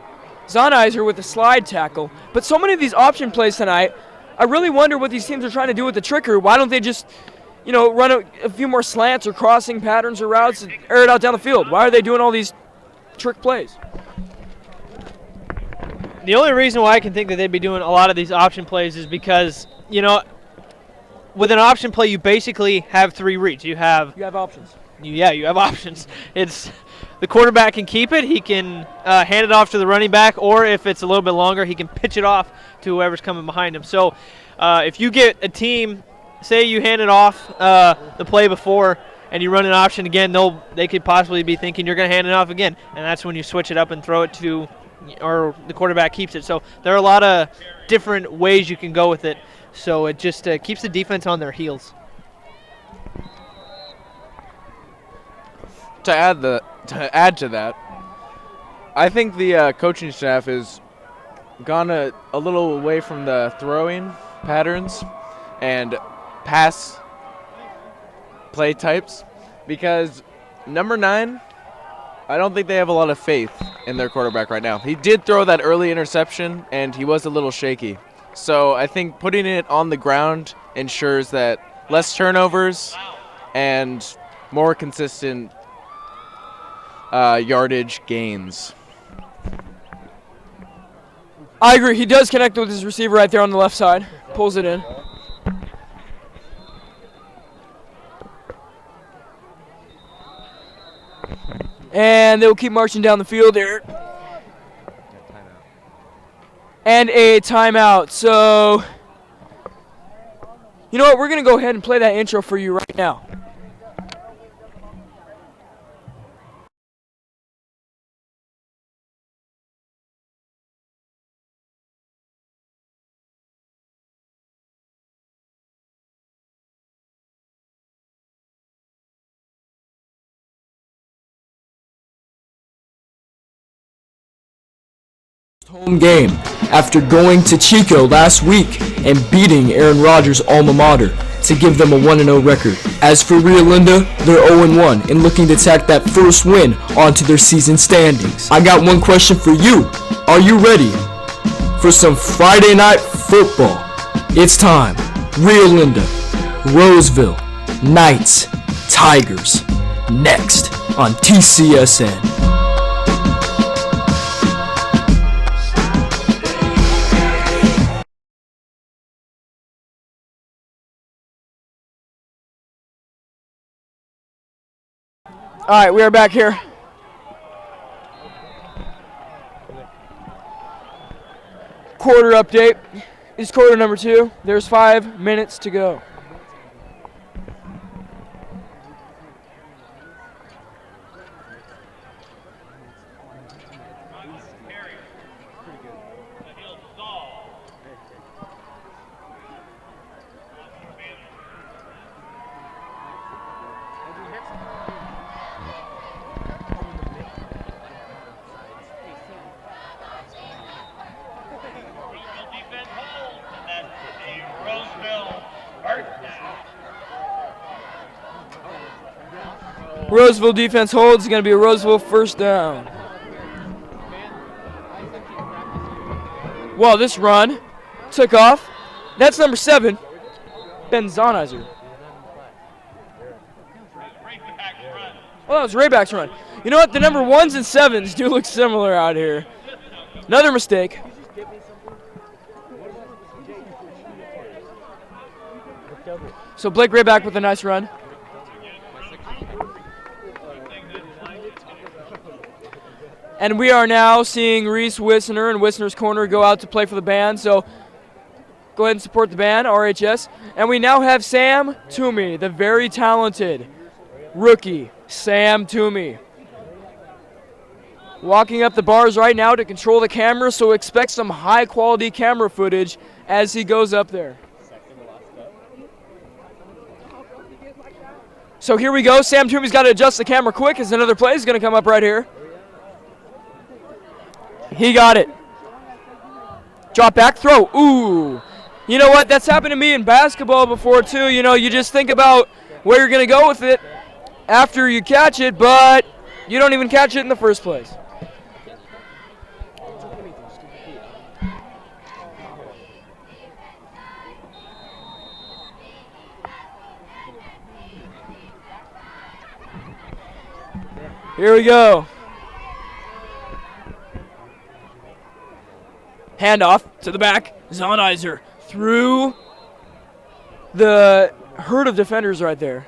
S1: Zonizer with the slide tackle. But so many of these option plays tonight, I really wonder what these teams are trying to do with the trickery. Why don't they just, run a few more slants or crossing patterns or routes and air it out down the field? Why are they doing all these trick plays?
S2: The only reason why I can think that they'd be doing a lot of these option plays is because, with an option play, you basically have three reads. You have
S1: options.
S2: You have options. It's the quarterback can keep it. He can hand it off to the running back, or if it's a little bit longer, he can pitch it off to whoever's coming behind him. So if you get a team, say you hand it off the play before and you run an option again, they could possibly be thinking you're going to hand it off again, and that's when you switch it up and throw it to, or the quarterback keeps it. So there are a lot of different ways you can go with it. So it just keeps the defense on their heels.
S3: To add to that, I think the coaching staff has gone a little away from the throwing patterns and pass play types, because number 9, I don't think they have a lot of faith in their quarterback right now. He did throw that early interception, and he was a little shaky. So I think putting it on the ground ensures that less turnovers and more consistent yardage gains.
S1: I agree. He does connect with his receiver right there on the left side. Pulls it in. And they'll keep marching down the field here. And a timeout. So, you know what? We're going to go ahead and play that intro for you right now.
S4: Home game after going to Chico last week and beating Aaron Rodgers' alma mater to give them a 1-0 record. As for Rio Linda, they're 0-1 and looking to tack that first win onto their season standings. I got one question for you. Are you ready for some Friday night football? It's time. Rio Linda, Roseville, Knights, Tigers. Next on TCSN.
S1: All right, we are back here. Quarter update. It's quarter number 2. There's 5 minutes to go. Roseville defense holds. It's going to be a Roseville first down. Well, this run took off. That's number 7, Ben Zonizer. Oh, that was Rayback's run. You know what? The number 1s and 7s do look similar out here. Another mistake. So Blake Rayback with a nice run. And we are now seeing Reese Wisner and Wisner's corner go out to play for the band. So go ahead and support the band, RHS. And we now have Sam Toomey, the very talented rookie, Sam Toomey. Walking up the bars right now to control the camera, so expect some high-quality camera footage as he goes up there. So here we go. Sam Toomey's got to adjust the camera quick as another play is going to come up right here. He got it. Drop back, throw. Ooh. You know what? That's happened to me in basketball before, too. You know, you just think about where you're going to go with it after you catch it, but you don't even catch it in the first place. Here we go. Handoff to the back. Zonizer through the herd of defenders right there.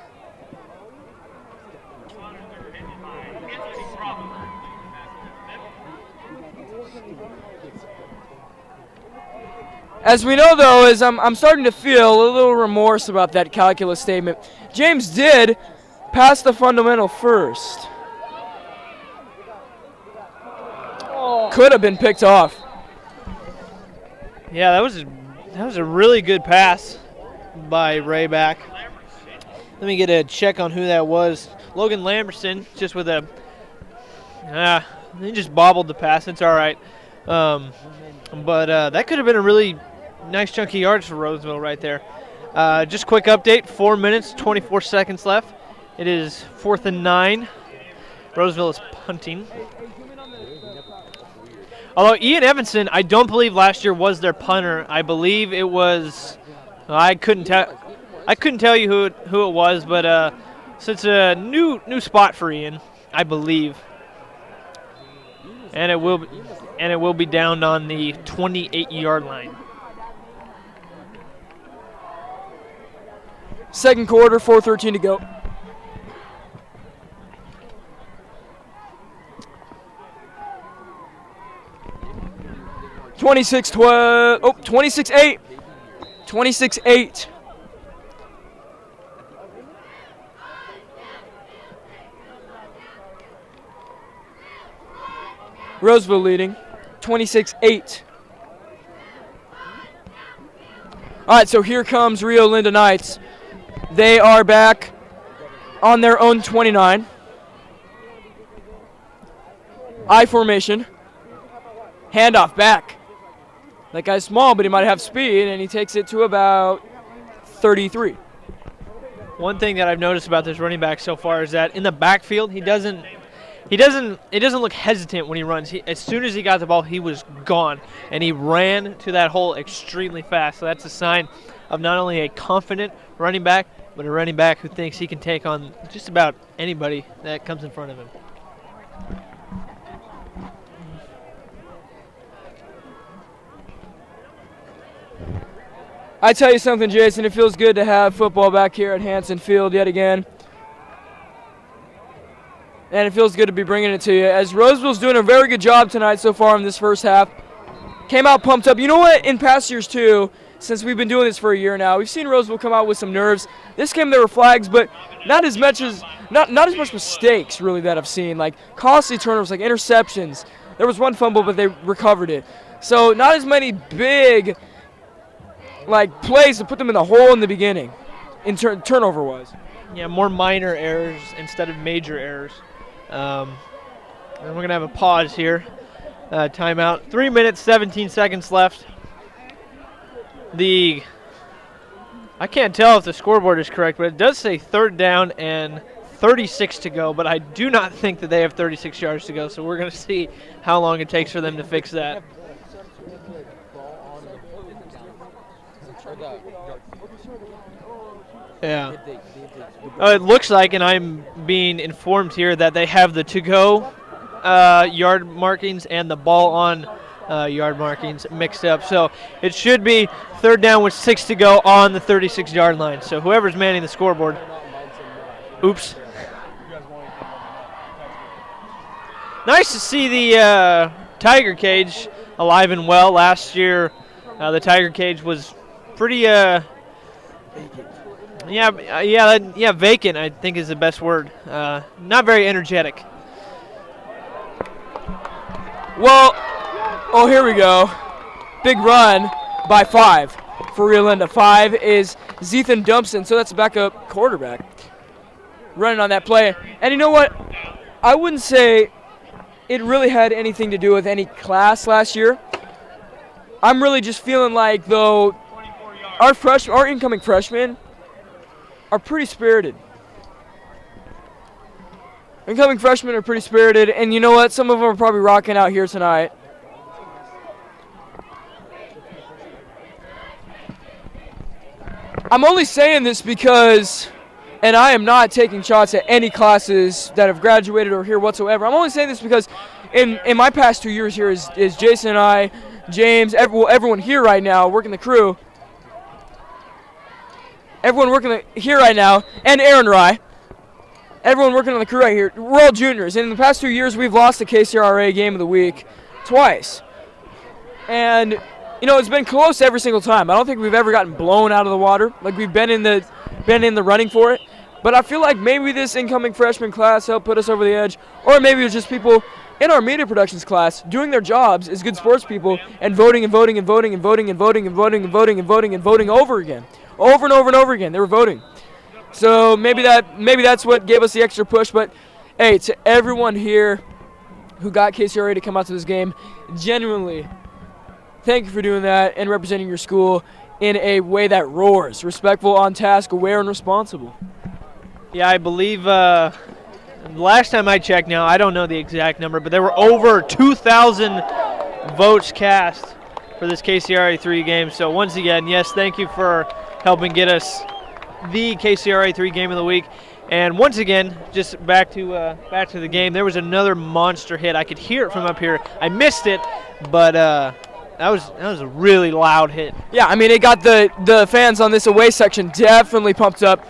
S1: As we know, though, is I'm starting to feel a little remorse about that calculus statement. James did pass the fundamental first. Could have been picked off.
S2: Yeah, that was a really good pass by Rayback. Let me get a check on who that was. Logan Lamberson, just with a he just bobbled the pass. It's all right. But that could have been a really nice chunky yards for Roseville right there. Just quick update, 4 minutes, 24 seconds left. It is 4th and 9. Roseville is punting. Although Ian Evanson, I don't believe last year was their punter. I believe it was. I couldn't tell you who it was, but so it's a new spot for Ian, I believe. And it will be down on the 28-yard line.
S1: Second quarter, 4:13 to go. (26-12). Oh, 26-8. 26-8. Roseville leading, 26-8. All right, so here comes Rio Linda Knights. They are back on their own 29. I formation. Handoff back. That guy's small, but he might have speed, and he takes it to about 33.
S2: One thing that I've noticed about this running back so far is that in the backfield, he doesn't look hesitant when he runs. As soon as he got the ball, he was gone, and he ran to that hole extremely fast. So that's a sign of not only a confident running back, but a running back who thinks he can take on just about anybody that comes in front of him.
S1: I tell you something, Jason, it feels good to have football back here at Hanson Field yet again. And it feels good to be bringing it to you, as Roseville's doing a very good job tonight so far in this first half. Came out pumped up. You know what? In past years, too, since we've been doing this for a year now, we've seen Roseville come out with some nerves. This game there were flags, but not as much mistakes, really, that I've seen. Like costly turnovers, like interceptions. There was one fumble, but they recovered it. So not as many big plays to put them in the hole in the beginning, in turnover-wise.
S2: Yeah, more minor errors instead of major errors. And we're going to have a pause here. Timeout. 3 minutes, 17 seconds left. I can't tell if the scoreboard is correct, but it does say 3rd down and 36 to go, but I do not think that they have 36 yards to go, so we're going to see how long it takes for them to fix that. Yeah. It looks like, and I'm being informed here, that they have the to-go yard markings and the ball on yard markings mixed up. So it should be third down with 6 to go on the 36-yard line. So whoever's manning the scoreboard. Oops. Nice to see the Tiger Cage alive and well. Last year, the Tiger Cage was pretty, vacant, I think is the best word. Not very energetic.
S1: Well, oh, here we go. Big run by 5 for Rio Linda. 5 is Zethan Dumpson, so that's a backup quarterback running on that play. And you know what? I wouldn't say it really had anything to do with any class last year. I'm really just feeling like, though, our incoming freshmen are pretty spirited. Incoming freshmen are pretty spirited, and you know what? Some of them are probably rocking out here tonight. I'm only saying this because, and I am not taking shots at any classes that have graduated or here whatsoever. I'm only saying this because in my past 2 years here is Jason and I, James, everyone here right now working the crew. Everyone working here right now, and Aaron Rye. Everyone working on the crew right here. We're all juniors. And in the past 2 years, we've lost the KCRA Game of the Week twice. And, you know, it's been close every single time. I don't think we've ever gotten blown out of the water. Like, we've been in the running for it. But I feel like maybe this incoming freshman class helped put us over the edge. Or maybe it was just people in our media productions class doing their jobs as good sports people and voting and voting and voting and voting and voting and voting and voting and voting and voting over again. Over and over and over again. They were voting. So maybe that's what gave us the extra push. But, hey, to everyone here who got KCRA to come out to this game, genuinely, thank you for doing that and representing your school in a way that roars. Respectful, on task, aware, and responsible.
S2: Yeah, I believe last time I checked now, I don't know the exact number, but there were over 2,000 votes cast for this KCRA 3 game. So once again, yes, thank you for helping get us the KCRA 3 Game of the Week. And once again, just back to the game, there was another monster hit. I could hear it from up here. I missed it, but that was a really loud hit.
S1: Yeah, I mean, it got the fans on this away section definitely pumped up.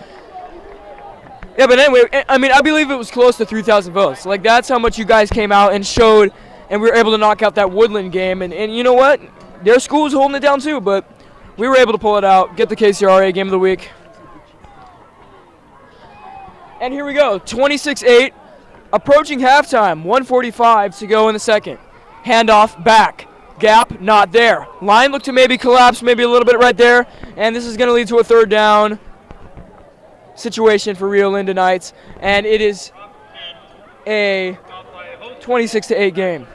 S1: Yeah, but anyway, I mean, I believe it was close to 3,000 votes. Like, that's how much you guys came out and showed, and we were able to knock out that Woodland game. And you know what? Their school was holding it down too, but we were able to pull it out, get the KCRA Game of the Week. And here we go, 26-8, approaching halftime, 1:45 to go in the second. Handoff back, gap not there. Line looked to maybe collapse, maybe a little bit right there, and this is going to lead to a third down situation for Rio Linda Knights, and it is a 26-8 game.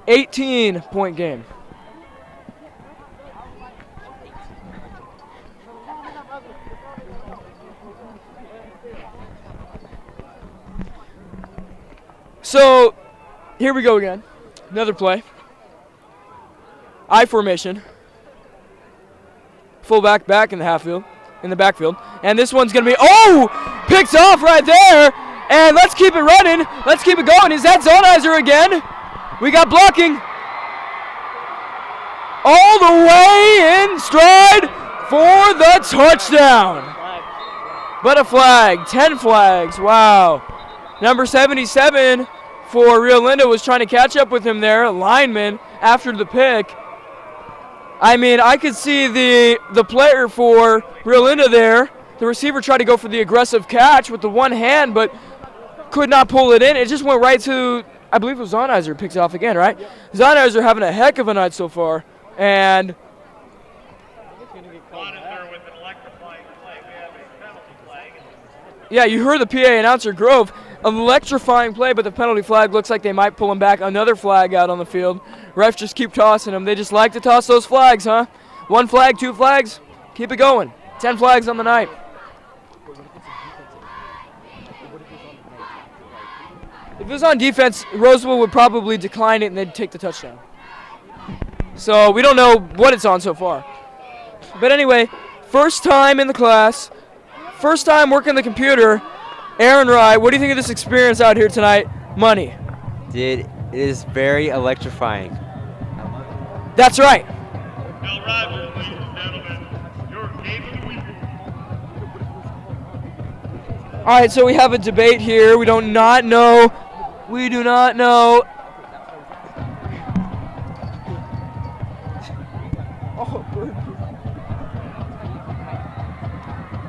S1: 18-point game. So, here we go again. Another play. I formation. Fullback back in the backfield. And this one's going to be, picked off right there. And let's keep it running. Let's keep it going. Is that Zonizer again? We got blocking. All the way in stride for the touchdown. But a flag. 10 flags. Wow. Number 77 for Rio Linda was trying to catch up with him there, lineman, after the pick. I mean, I could see the player for Rio Linda there. The receiver tried to go for the aggressive catch with the one hand, but could not pull it in. It just went right to, I believe it was Zonizer, picks it off again, right? Zonizer having a heck of a night so far. And yeah, you heard the PA announcer, Grove. Electrifying play, but the penalty flag looks like they might pull him back. Another flag out on the field. Refs just keep tossing them. They just like to toss those flags, huh? 1 flag, 2 flags. Keep it going. 10 flags on the night. If it was on defense, Roseville would probably decline it and they'd take the touchdown. So we don't know what it's on so far. But anyway, first time in the class, first time working the computer. Aaron Rye, what do you think of this experience out here tonight? Money.
S5: Dude, it is very electrifying.
S1: That's right.
S6: Now, Rogers, ladies and gentlemen, your game of the week.
S1: All right, so we have a debate here. We do not know.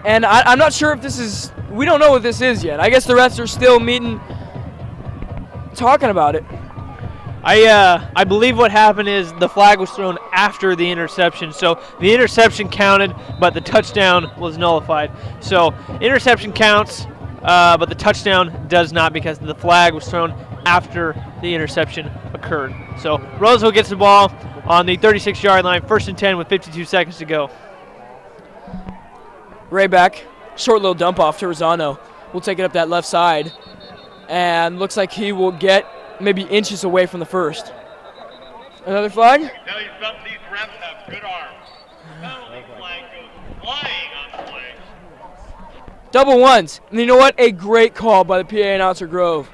S1: And I'm not sure if this is, we don't know what this is yet. I guess the refs are still meeting, talking about it.
S2: I believe what happened is the flag was thrown after the interception. So the interception counted, but the touchdown was nullified. So interception counts, but the touchdown does not because the flag was thrown after the interception occurred. So Roseville gets the ball on the 36-yard line, 1st and 10 with 52 seconds to go.
S1: Rayback, short little dump off to Rosano. We'll take it up that left side. And looks like he will get maybe inches away from the first. Another flag?
S6: Tell you something, these refs have good arms. Penalty flag goes flying on the play.
S1: Double ones. And you know what? A great call by the PA announcer Grove.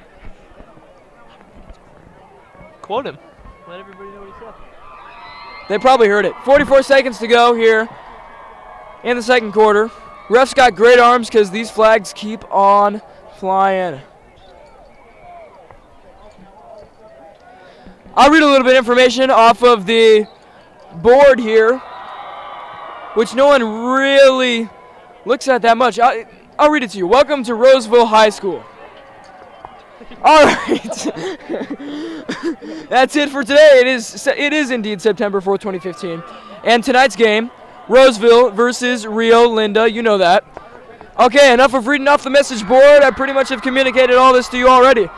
S2: Quote him. Let everybody know what he said.
S1: They probably heard it. 44 seconds to go here in the second quarter. Refs got great arms because these flags keep on flying. I'll read a little bit of information off of the board here, which no one really looks at that much. I'll read it to you. Welcome to Roseville High School. All right. That's it for today. It is indeed September 4th, 2015. And tonight's game, Roseville versus Rio Linda. You know that. Okay, enough of reading off the message board. I pretty much have communicated all this to you already.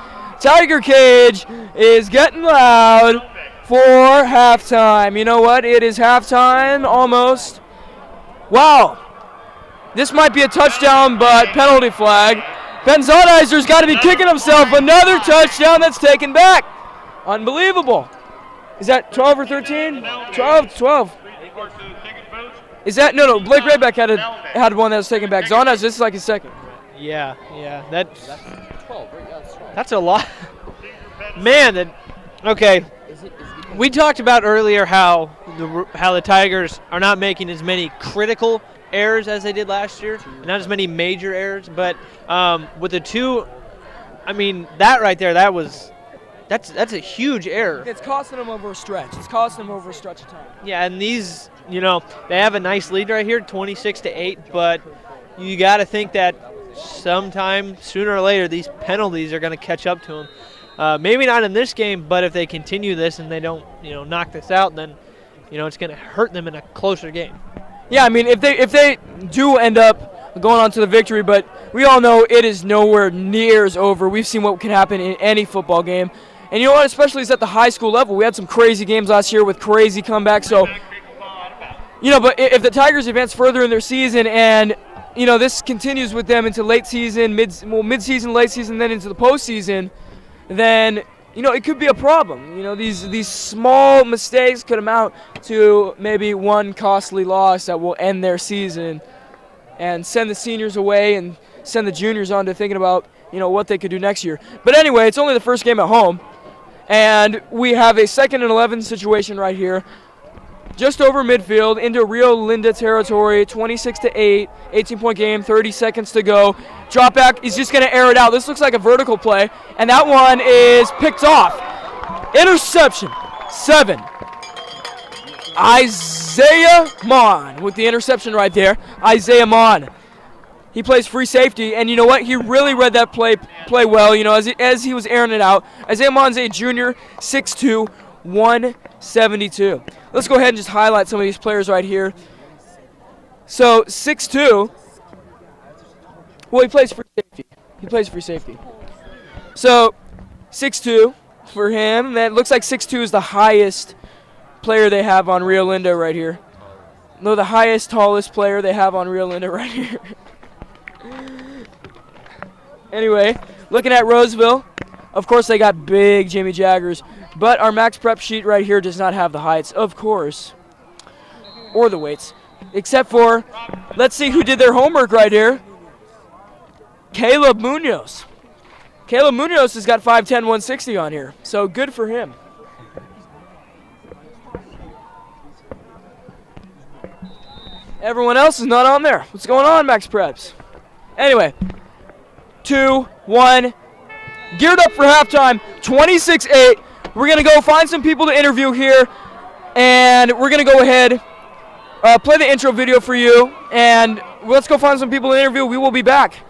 S1: Tiger Cage is getting loud for halftime. You know what? It is halftime almost. Wow. This might be a touchdown, but penalty flag. Ben Zonnizer's got to be kicking himself. Another touchdown that's taken back. Unbelievable. Is that 12 or 13? 12. Is that no? Blake Rayback had one that was taken back. Zonizer, this is like his second.
S2: Yeah. That's a lot. Man, okay. We talked about earlier how the Tigers are not making as many critical errors as they did last year, not as many major errors, but with the two, I mean, that right there, that's a huge error.
S1: It's costing them over a stretch. It's costing them over a stretch of time.
S2: Yeah, and these, they have a nice lead right here, 26-8, but you got to think that sometime sooner or later these penalties are going to catch up to them. Maybe not in this game, but if they continue this and they don't, knock this out, then, it's going to hurt them in a closer game.
S1: Yeah, I mean, if they do end up going on to the victory, but we all know it is nowhere near as over. We've seen what can happen in any football game. And you know what, especially is at the high school level. We had some crazy games last year with crazy comebacks. So, but if the Tigers advance further in their season and, this continues with them into late season, mid-season, late season, then into the postseason, then, it could be a problem. These small mistakes could amount to maybe one costly loss that will end their season and send the seniors away and send the juniors on to thinking about, what they could do next year. But anyway, it's only the first game at home, and we have a 2nd and 11 situation right here. Just over midfield into Rio Linda territory, 26-8, 18-point game, 30 seconds to go. Drop back, he's just going to air it out. This looks like a vertical play, and that one is picked off. Interception, 7. Isaiah Mon with the interception right there. Isaiah Mon. He plays free safety, and you know what? He really read that play well, as he was airing it out. Isaiah Mon's a junior, 6'2", 172. Let's go ahead and just highlight some of these players right here. So 6'2". Well, he plays free safety. So 6'2" for him. That looks like 6'2" is the highest player they have on Rio Linda right here. No, the highest, tallest player they have on Rio Linda right here. Anyway, looking at Roseville, Of course, they got big Jimmy Jaggers, but our max prep sheet right here does not have the heights, of course, or the weights, except for, let's see who did their homework right here. Caleb Munoz. Caleb Munoz has got 5'10", 160 on here, so good for him. Everyone else is not on there. What's going on, Max Preps? Anyway, 2, 1, geared up for halftime, 26-8. We're going to go find some people to interview here, and we're going to go ahead, play the intro video for you, and let's go find some people to interview. We will be back.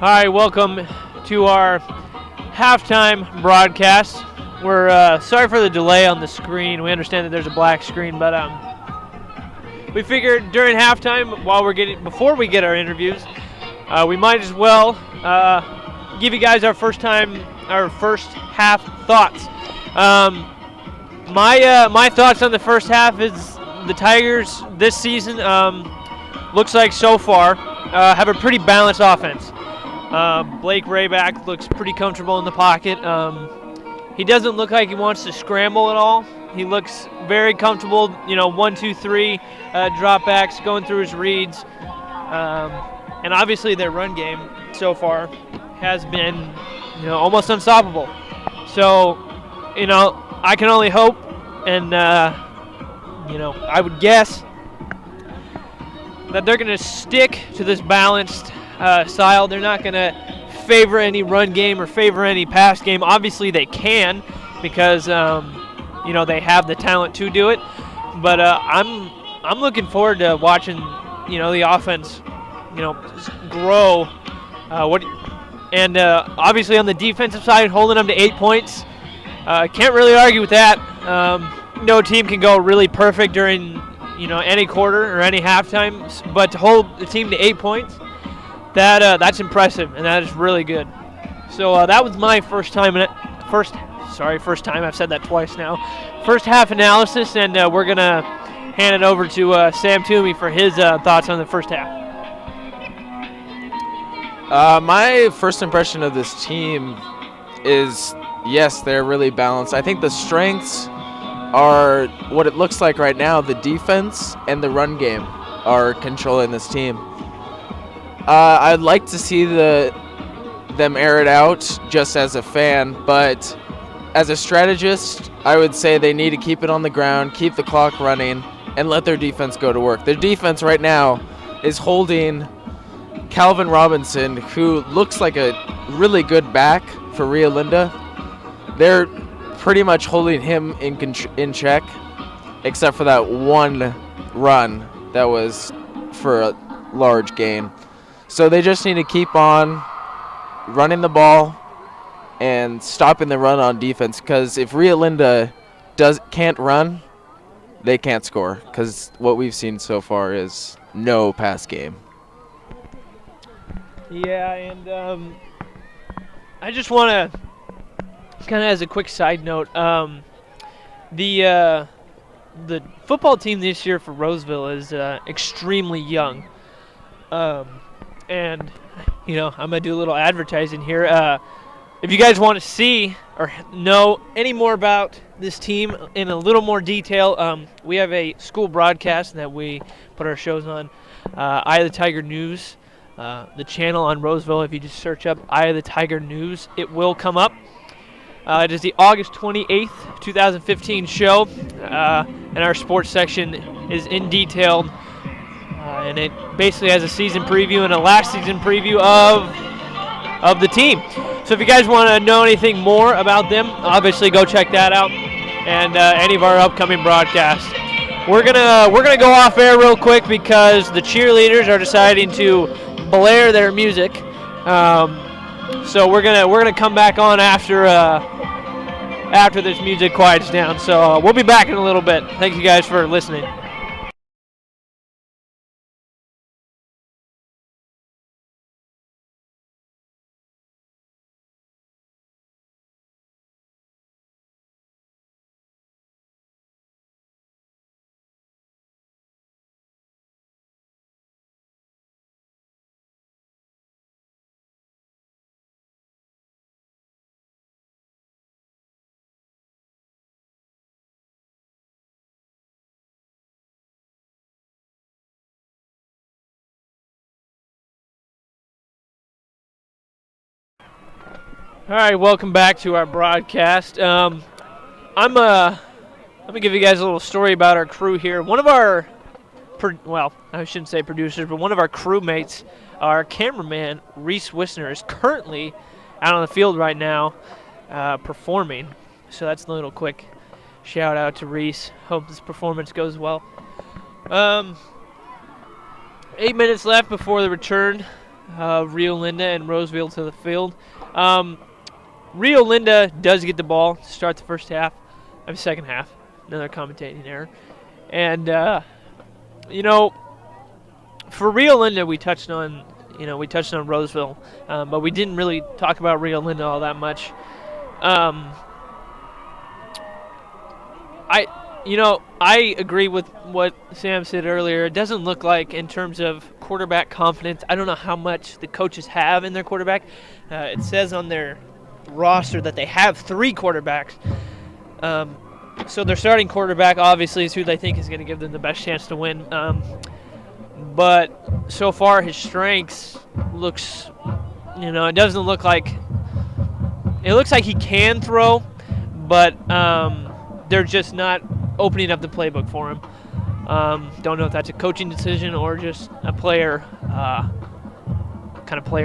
S2: Hi, welcome to our halftime broadcast. We're sorry for the delay on the screen. We understand that there's a black screen, but we figured during halftime, before we get our interviews, we might as well give you guys our first half thoughts. My thoughts on the first half is the Tigers this season looks like so far have a pretty balanced offense. Blake Rayback looks pretty comfortable in the pocket. He doesn't look like he wants to scramble at all. He looks very comfortable, 1, 2, 3 dropbacks, going through his reads. And obviously their run game so far has been, almost unstoppable. So, I can only hope and, I would guess that they're going to stick to this balanced style. They're not going to favor any run game or favor any pass game. Obviously they can because they have the talent to do it. But I'm looking forward to watching the offense grow. Obviously on the defensive side, holding them to 8 points. Can't really argue with that. No team can go really perfect during any quarter or any halftime, but to hold the team to 8 points, that's impressive, and that is really good. So that was my first time. I've said that twice now. First half analysis, and we're gonna hand it over to Sam Toomey for his thoughts on the first half.
S3: My first impression of this team is, yes, they're really balanced. I think the strengths are what it looks like right now. The defense and the run game are controlling this team. I'd like to see them air it out just as a fan, but as a strategist, I would say they need to keep it on the ground, keep the clock running, and let their defense go to work. Their defense right now is holding Calvin Robinson, who looks like a really good back for Rio Linda. They're pretty much holding him in check, except for that one run that was for a large gain. So they just need to keep on running the ball and stopping the run on defense, because if Rio Linda can't run, they can't score, because what we've seen so far is no pass game.
S2: Yeah, and I just want to, kind of as a quick side note, the football team this year for Roseville is extremely young. And, I'm going to do a little advertising here. If you guys want to see or know any more about this team in a little more detail, we have a school broadcast that we put our shows on. Eye of the Tiger News, the channel on Roseville. If you just search up Eye of the Tiger News, it will come up. It is the August 28th, 2015 show, and our sports section is in detail, and it basically has a season preview and a last season preview of the team. So if you guys want to know anything more about them, obviously go check that out, and any of our upcoming broadcasts. We're gonna go off air real quick because the cheerleaders are deciding to blare their music. So we're gonna come back on after this music quiets down. So we'll be back in a little bit. Thank you guys for listening. All right, welcome back to our broadcast. I'm gonna give you guys a little story about our crew here. One of our, I shouldn't say producers, but one of our crewmates, our cameraman Reese Wissner, is currently out on the field right now, performing. So that's a little quick shout out to Reese. Hope this performance goes well. 8 minutes left before the return of Rio Linda and Roseville to the field. Rio Linda does get the ball to start the second half. Another commentating error. And, for Rio Linda, we touched on Roseville, but we didn't really talk about Rio Linda all that much. I agree with what Sam said earlier. It doesn't look like, in terms of quarterback confidence, I don't know how much the coaches have in their quarterback. It says on their roster that they have 3 quarterbacks. So their starting quarterback, obviously, is who they think is going to give them the best chance to win. But so far, his strengths looks, it doesn't look like, it looks like he can throw, but they're just not opening up the playbook for him. Don't know if that's a coaching decision or just a player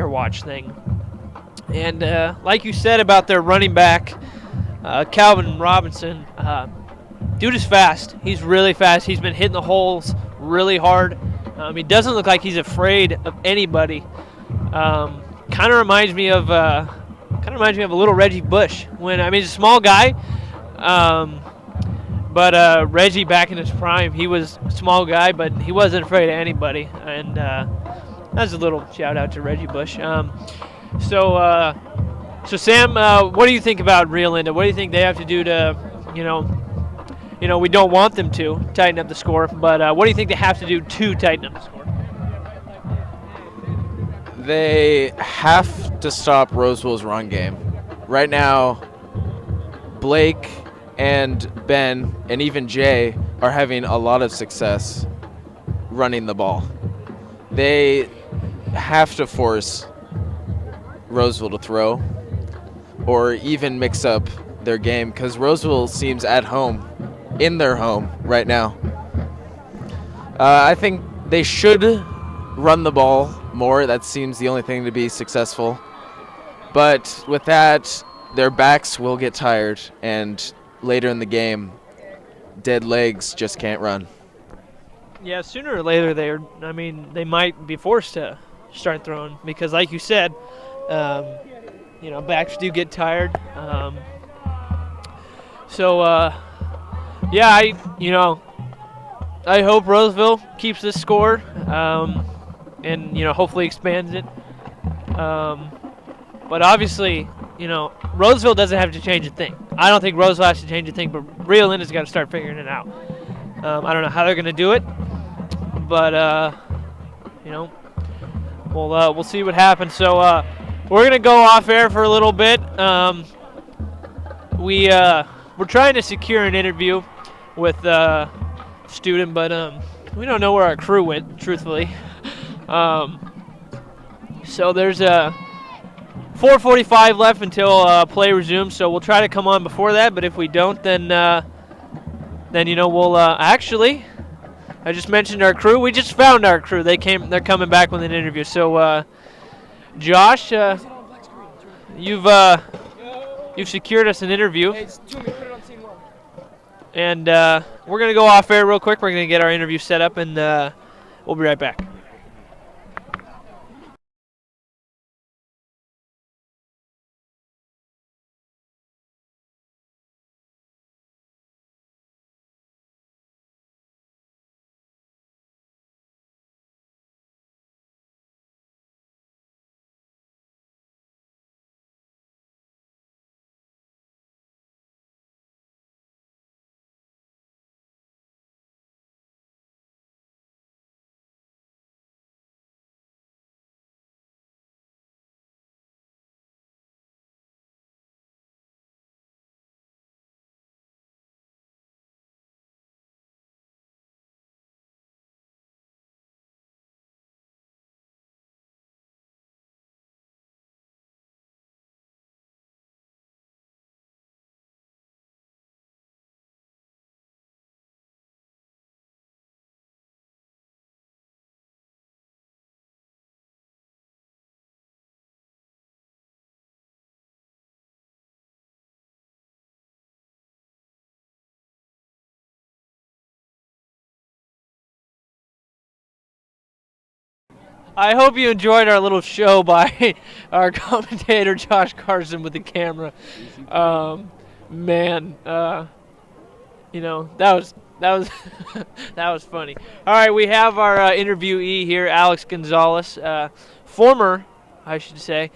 S2: watch thing. And like you said about their running back, Calvin Robinson, dude is fast. He's really fast. He's been hitting the holes really hard. He doesn't look like he's afraid of anybody. Kind of reminds me of a little Reggie Bush. He's a small guy, but Reggie back in his prime, he was a small guy, but he wasn't afraid of anybody. And that's a little shout out to Reggie Bush. So Sam, what do you think about Rio Linda? What do you think they have to do to, we don't want them to tighten up the score, but what do you think they have to do to tighten up the score?
S3: They have to stop Roseville's run game. Right now, Blake and Ben and even Jay are having a lot of success running the ball. They have to force Roseville to throw or even mix up their game, because Roseville seems at home in their home right now. I think they should run the ball more. That seems the only thing to be successful. But with that, their backs will get tired, and later in the game, dead legs just can't run.
S2: Yeah, sooner or later they might be forced to start throwing because, like you said, backs do get tired. I hope Roseville keeps this score and hopefully expands it. But obviously, Roseville doesn't have to change a thing. I don't think Roseville has to change a thing, but Rio Linda's got to start figuring it out. I don't know how they're going to do it, but we'll see what happens. So we're going to go off air for a little bit. We're trying to secure an interview with student, but we don't know where our crew went, truthfully. So there's 4:45 left until play resumes, so we'll try to come on before that, but if we don't, then we'll actually, I just mentioned our crew. We just found our crew. They're coming back with an interview. So Josh, you've secured us an interview. And we're going to go off air real quick. We're going to get our interview set up, and we'll be right back. I hope you enjoyed our little show by our commentator Josh Carson with the camera. That was that was funny. All right, we have our interviewee here, Alex Gonzalez, former, I should say,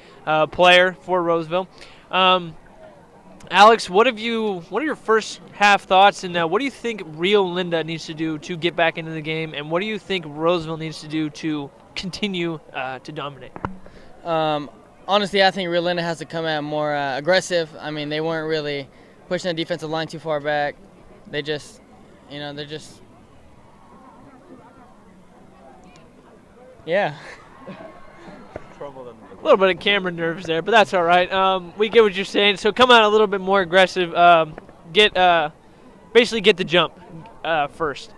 S2: player for Roseville. Alex, what are your first half thoughts, and what do you think Rio Linda needs to do to get back into the game, and what do you think Roseville needs to do to continue to dominate?
S7: Honestly, I think Rio Linda has to come out more aggressive. I mean, they weren't really pushing the defensive line too far back. They're just yeah.
S2: A little bit of camera nerves there, but that's all right. We get what you're saying. So come out a little bit more aggressive. Basically get the jump first.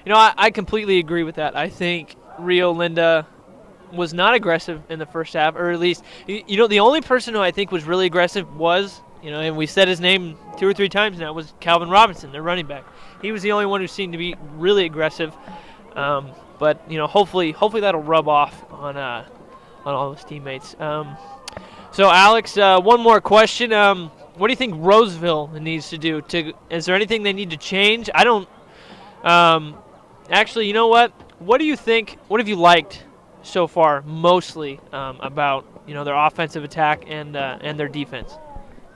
S2: I completely agree with that. I think Rio Linda was not aggressive in the first half, or at least, the only person who I think was really aggressive was, and we said his name 2 or 3 times now, was Calvin Robinson, their running back. He was the only one who seemed to be really aggressive. But hopefully that'll rub off on all his teammates. So Alex, one more question. What do you think Roseville needs to do? Is there anything they need to change? I don't. Actually, you know what? What do you think? What have you liked so far, mostly about their offensive attack and their defense?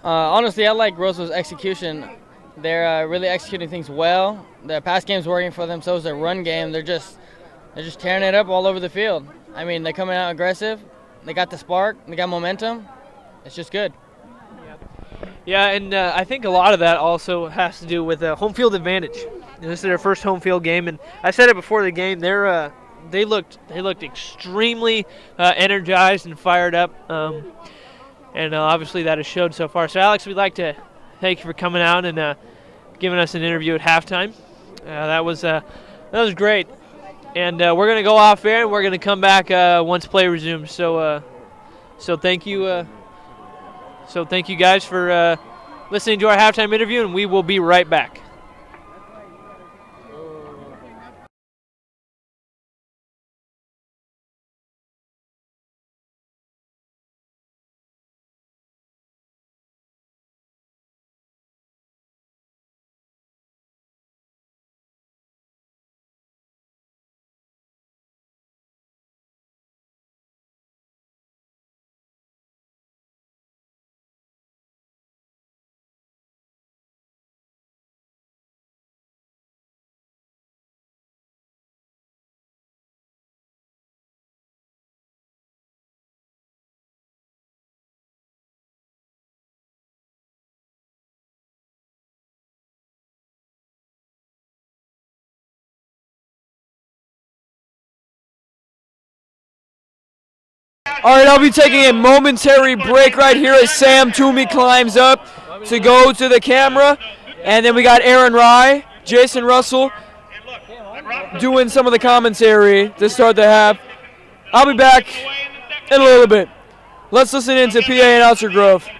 S7: Honestly, I like Roseville's execution. They're really executing things well. The pass game's working for them. So is their run game. They're just tearing it up all over the field. I mean, they're coming out aggressive. They got the spark. They got momentum. It's just good.
S2: Yeah, and I think a lot of that also has to do with home field advantage. This is their first home field game, and I said it before the game. They looked extremely energized and fired up, and obviously that has showed so far. So, Alex, we'd like to thank you for coming out and giving us an interview at halftime. That was great. And we're going to go off air, and we're going to come back once play resumes. So thank you So thank you guys for listening to our halftime interview, and we will be right back.
S1: All right, I'll be taking a momentary break right here as Sam Toomey climbs up to go to the camera. And then we got Aaron Rye, Jason Russell doing some of the commentary to start the half. I'll be back in a little bit. Let's listen into PA Announcer Grove.
S6: I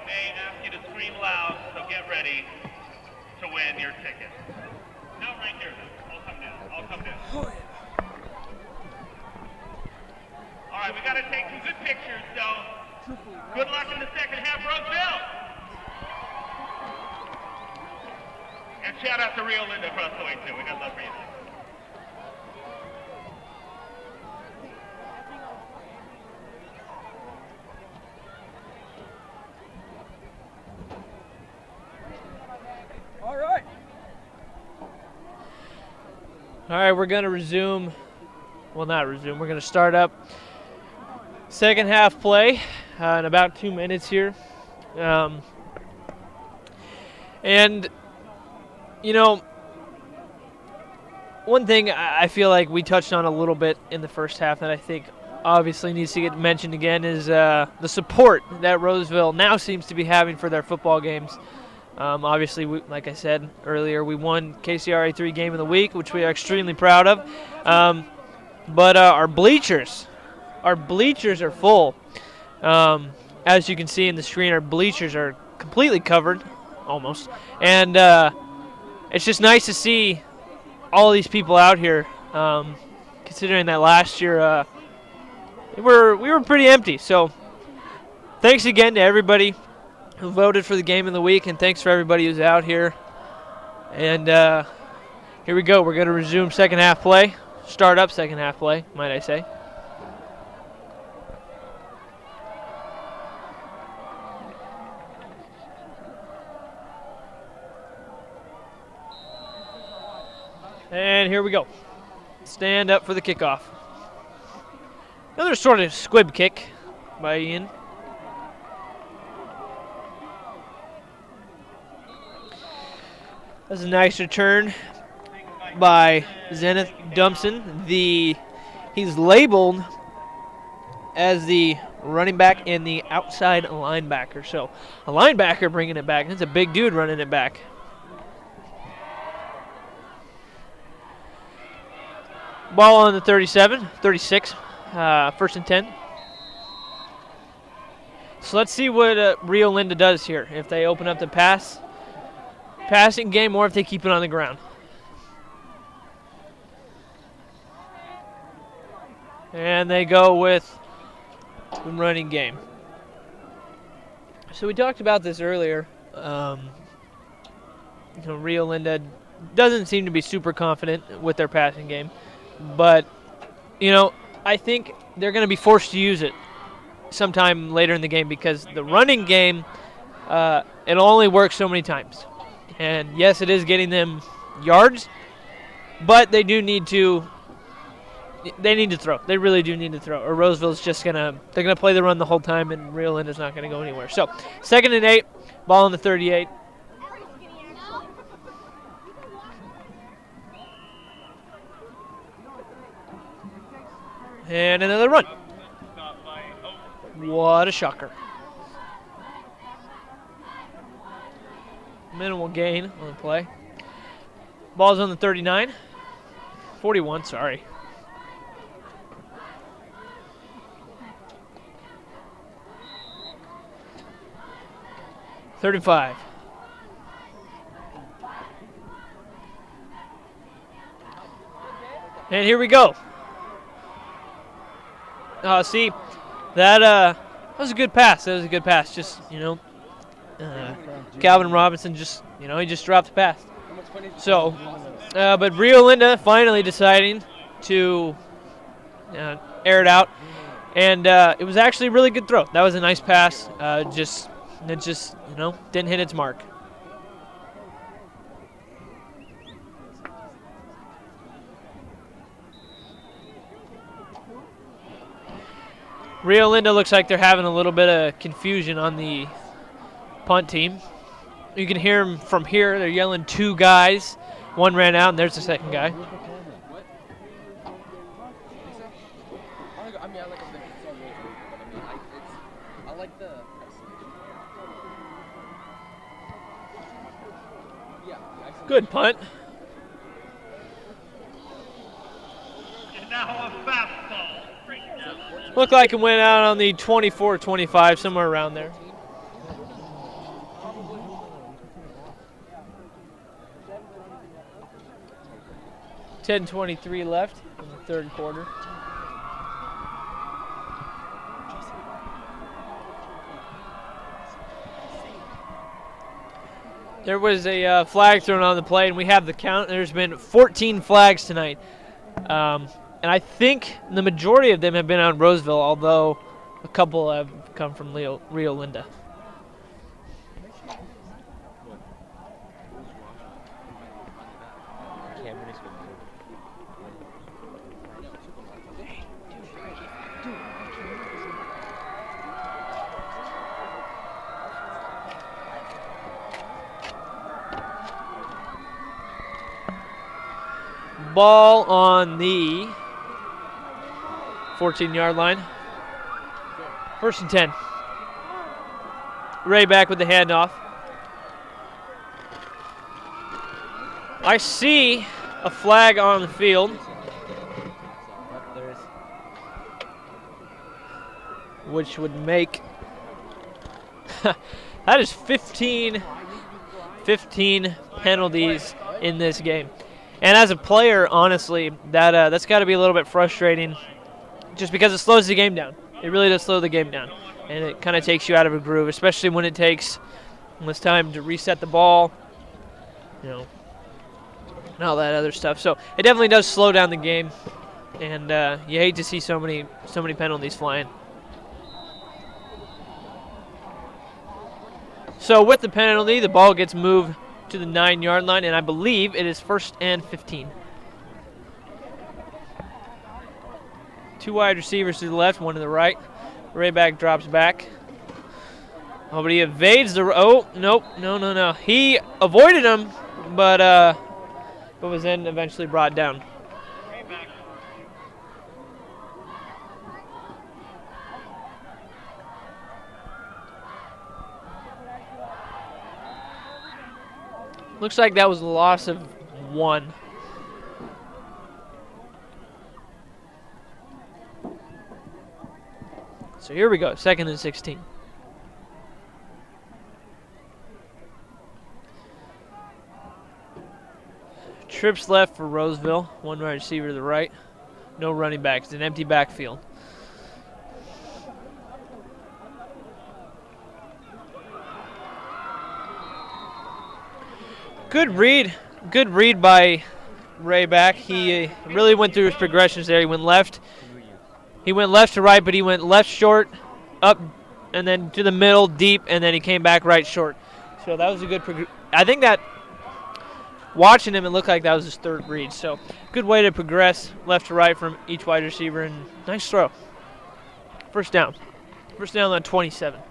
S6: may ask you to scream loud, so get ready to win your ticket. No, right here. I'll come down. I'll come down. All right, we got to take some good pictures, so good luck in the second half, Roseville. And shout out to Rio Linda across the way, too. We got love for you.
S2: All right, we're going to resume. Well, not resume. We're going to start up second half play in about 2 minutes here. And, you know, one thing I feel like we touched on a little bit in the first half that I think obviously needs to get mentioned again is the support that Roseville now seems to be having for their football games. Obviously, like I said earlier, we won KCRA 3 Game of the Week, which we are extremely proud of. But our bleachers are full. As you can see in the screen, our bleachers are completely covered, almost. And it's just nice to see all these people out here, considering that last year we were pretty empty. So thanks again to everybody who voted for the Game of the Week, and thanks for everybody who's out here. And here we go. We're going to resume second half play. Start up second half play, might I say. And here we go. Stand up for the kickoff. Another sort of squib kick by Ian. That's a nice return by Zenith Dumpson. He's labeled as the running back and the outside linebacker. So a linebacker bringing it back. That's a big dude running it back. Ball on the 36, first and 10. So let's see what Rio Linda does here. If they open up the passing game, or if they keep it on the ground. And they go with the running game. So we talked about this earlier. Rio Linda doesn't seem to be super confident with their passing game. But, I think they're going to be forced to use it sometime later in the game because the running game, it'll only work so many times. And, yes, it is getting them yards, but they need to throw. They really do need to throw. Or Roseville's just they're going to play the run the whole time, and Rio Linda's not going to go anywhere. So, 2nd and 8, ball on the 38. And another run. What a shocker. Minimal gain on the play. Ball's on the 39. 41, sorry. 35. And here we go. See, that was a good pass. That was a good pass. Just, Calvin Robinson just, he just dropped the pass. So, but Rio Linda finally deciding to air it out. And it was actually a really good throw. That was a nice pass. It just didn't hit its mark. Rio Linda looks like they're having a little bit of confusion on the punt team. You can hear them from here. They're yelling 2 guys. One ran out, and there's the second guy. Good punt.
S6: And now a fastball.
S2: Looked like it went out on the 24-25, somewhere around there. $10:23 left in the third quarter. There was a flag thrown on the play, and we have the count. There's been 14 flags tonight. And I think the majority of them have been on Roseville, although a couple have come from Rio Linda. Ball on the 14-yard line. 1st and 10. Ray back with the handoff. I see a flag on the field. Which would make that is 15 penalties in this game. And as a player, honestly, that's got to be a little bit frustrating just because it slows the game down. It really does slow the game down. And it kind of takes you out of a groove, especially when it takes less time to reset the ball, and all that other stuff. So it definitely does slow down the game. And you hate to see so many penalties flying. So with the penalty, the ball gets moved to the 9-yard line, and I believe it is 1st and 15. 2 wide receivers to the left, 1 to the right. Rayback drops back. Oh, but he evades the. Oh, nope, no. He avoided him, but was then eventually brought down. Looks like that was a loss of 1. So here we go, 2nd and 16. Trips left for Roseville, 1 wide receiver to the right. No running backs, it's an empty backfield. Good read by Rayback. He really went through his progressions there. He went left to right, but he went left short, up, and then to the middle, deep, and then he came back right short. So that was a good I think that watching him, it looked like that was his 3rd read. So good way to progress left to right from each wide receiver, and nice throw. First down on 27.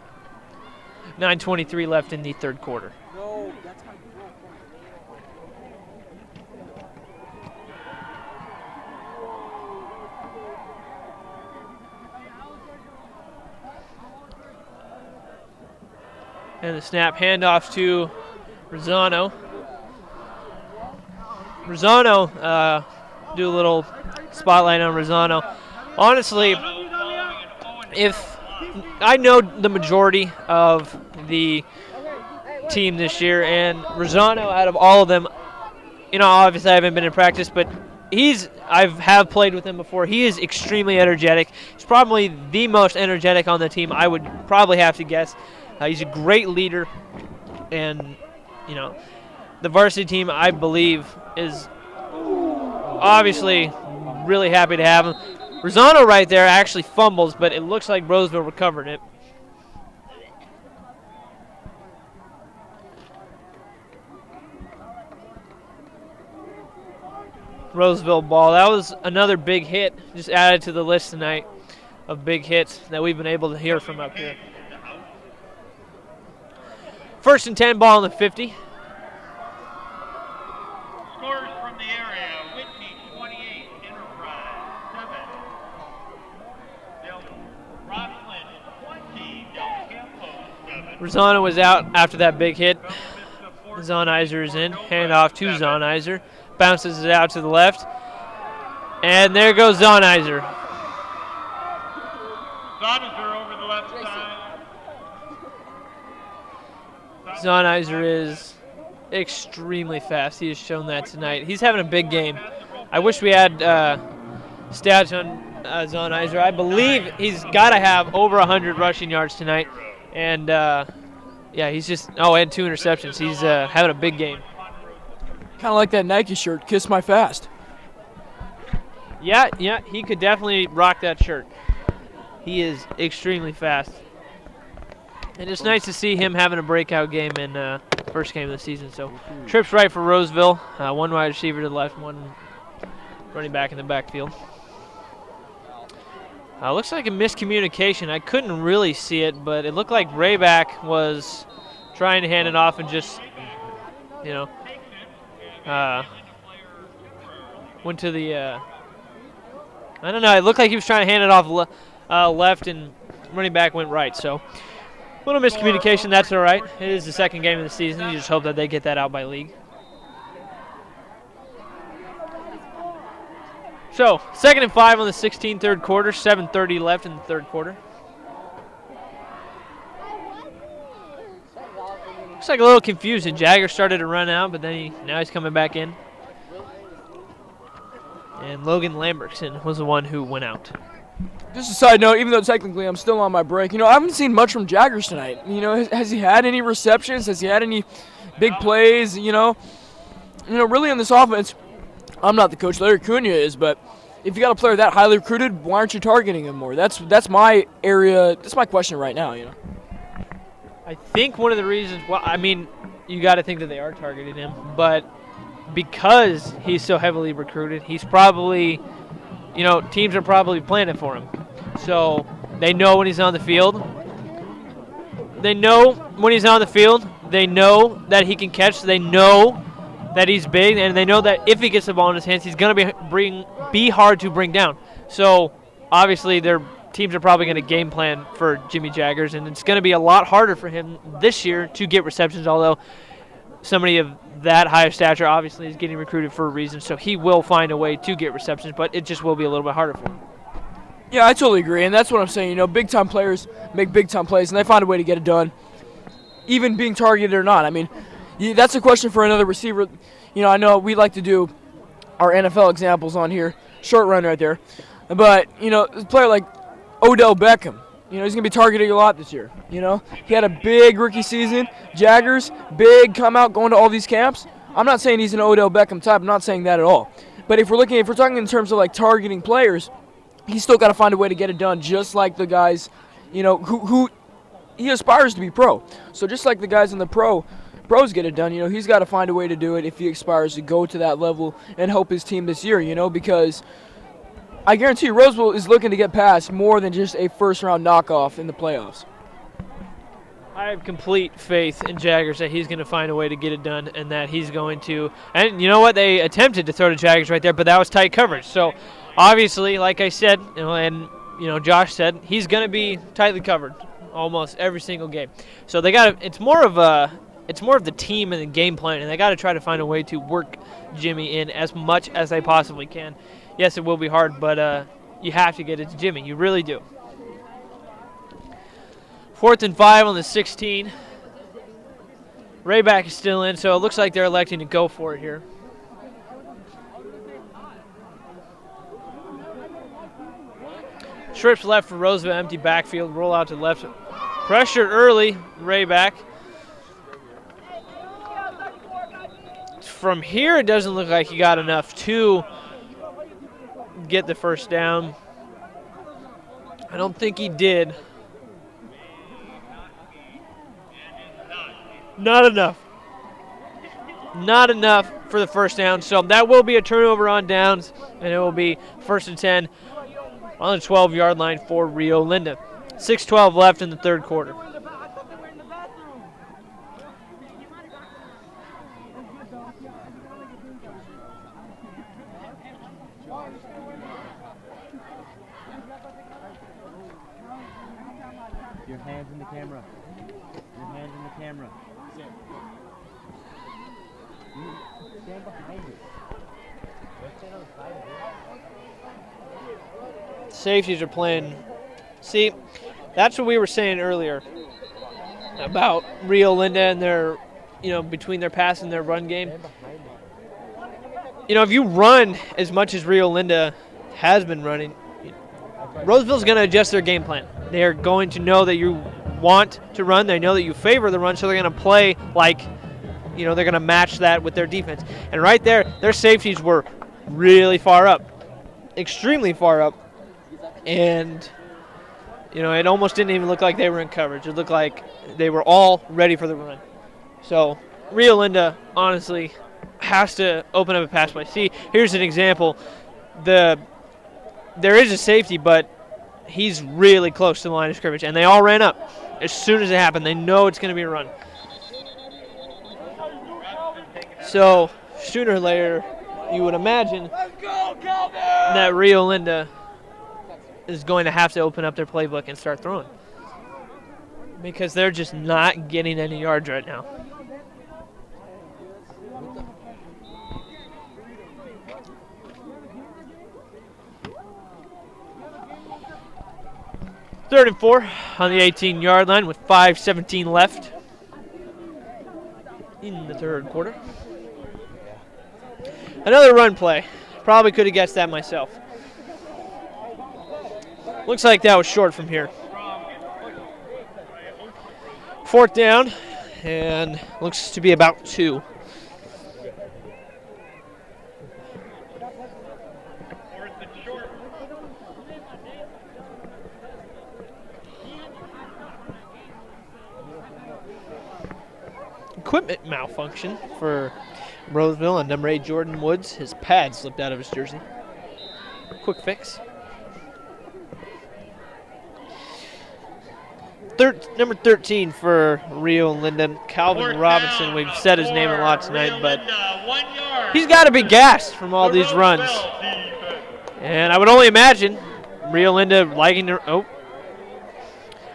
S2: 9:23 left in the 3rd quarter. And the snap handoff to Rosano. Do a little spotlight on Rosano. Honestly, if I know the majority of the great team this year, and Rosano, out of all of them, obviously I haven't been in practice, but I have played with him before. He is extremely energetic. He's probably the most energetic on the team, I would probably have to guess. He's a great leader, and the varsity team, I believe, is obviously really happy to have him. Rosano right there actually fumbles, but it looks like Roseville recovered it. Roseville ball. That was another big hit, just added to the list tonight of big hits that we've been able to hear from up here. 1st and 10, ball on the 50.
S6: Scores from the area, Whitney 28, Enterprise 7. Roslyn 20, Del Campo 7.
S2: Rosano was out after that big hit. Zonizer is in, hand off to Zonizer. Bounces it out to the left. And there goes Zonizer.
S6: Zonizer over the left side.
S2: Zonizer is extremely fast. He has shown that tonight. He's having a big game. I wish we had stats on Zonizer. I believe he's got to have over 100 rushing yards tonight. And, he's just, and 2 interceptions. He's having a big game.
S1: Kind of like that Nike shirt, Kiss My Fast.
S2: Yeah, he could definitely rock that shirt. He is extremely fast. And it's nice to see him having a breakout game in first game of the season. So trips right for Roseville. 1 wide receiver to the left, 1 running back in the backfield. Looks like a miscommunication. I couldn't really see it, but it looked like Rayback was trying to hand it off and just, went to the, I don't know, it looked like he was trying to hand it off left and running back went right. So a little miscommunication, that's all right. It is the 2nd game of the season. You just hope that they get that out by league. So 2nd and 5 on the 16th, 3rd quarter, 7:30 left in the 3rd quarter. Looks like a little confusing. Jagger started to run out, but then now he's coming back in. And Logan Lambertson was the one who went out.
S1: Just a side note, even though technically I'm still on my break, I haven't seen much from Jaggers tonight. Has he had any receptions? Has he had any big plays? Really on this offense, I'm not the coach. Larry Cunha is, but if you got a player that highly recruited, why aren't you targeting him more? That's my area. That's my question right now.
S2: I think one of the reasons, you got to think that they are targeting him, but because he's so heavily recruited, he's probably, teams are probably planning for him. So they know when he's on the field. They know when he's on the field. They know that he can catch. They know that he's big, and they know that if he gets the ball in his hands, he's going to be hard to bring down. So obviously their teams are probably going to game plan for Jimmy Jaggers, and it's going to be a lot harder for him this year to get receptions, although somebody of that high of stature obviously is getting recruited for a reason, so he will find a way to get receptions, but it just will be a little bit harder for him.
S1: Yeah, I totally agree, and that's what I'm saying. Big-time players make big-time plays, and they find a way to get it done, even being targeted or not. That's a question for another receiver. I know we like to do our NFL examples on here. Short run right there. But, a player like Odell Beckham, he's going to be targeted a lot this year. He had a big rookie season. Jaggers, big come out, going to all these camps. I'm not saying he's an Odell Beckham type. I'm not saying that at all. But if we're talking in terms of targeting players, he's still got to find a way to get it done, just like the guys, who he aspires to be pro. So just like the guys in the pros get it done, he's got to find a way to do it if he aspires to go to that level and help his team this year, because I guarantee you Roseville is looking to get past more than just a first-round knockoff in the playoffs.
S2: I have complete faith in Jaggers that he's going to find a way to get it done, and that he's going to. And you know what? They attempted to throw to Jaggers right there, but that was tight coverage. So obviously, like I said, and Josh said, he's going to be tightly covered almost every single game. So they got. It's more of the team and the game plan, and they got to try to find a way to work Jimmy in as much as they possibly can. Yes, it will be hard, but you have to get it to Jimmy. You really do. 4th and 5 on the 16. Rayback is still in, so it looks like they're electing to go for it here. Trips left for Roseville, empty backfield, roll out to the left. Pressured early, Rayback. From here, it doesn't look like he got enough to get the first down. I don't think he did. Not enough. Not enough for the first down. So that will be a turnover on downs, and it will be 1st and 10 on the 12-yard line for Rio Linda. 6:12 left in the third quarter.
S5: Your hands in the camera. Your hands in the camera. Stand behind it. Stand on the side of it.
S2: Safeties are playing. See, that's what we were saying earlier about Rio Linda and their, between their pass and their run game. If you run as much as Rio Linda has been running, Roseville's going to adjust their game plan. They're going to know that you want to run. They know that you favor the run, so they're going to play like, they're going to match that with their defense. And right there, their safeties were really far up, extremely far up. And, it almost didn't even look like they were in coverage. It looked like they were all ready for the run. So Rio Linda, honestly, has to open up a pass play. See, here's an example. There is a safety, but he's really close to the line of scrimmage, and they all ran up. As soon as it happened, they know it's going to be a run. So sooner or later, you would imagine that Rio Linda is going to have to open up their playbook and start throwing, because they're just not getting any yards right now. Third and 4 on the 18-yard line with 5:17 left in the third quarter. Another run play. Probably could have guessed that myself. Looks like that was short from here. 4th down, and looks to be about 2. Equipment malfunction for Roseville on number 8, Jordan Woods. His pad slipped out of his jersey. Quick fix. Number 13 for Rio Linda, Calvin Robinson. We've said his name a lot tonight, but he's got to be gassed from all these runs. And I would only imagine Rio Linda liking to.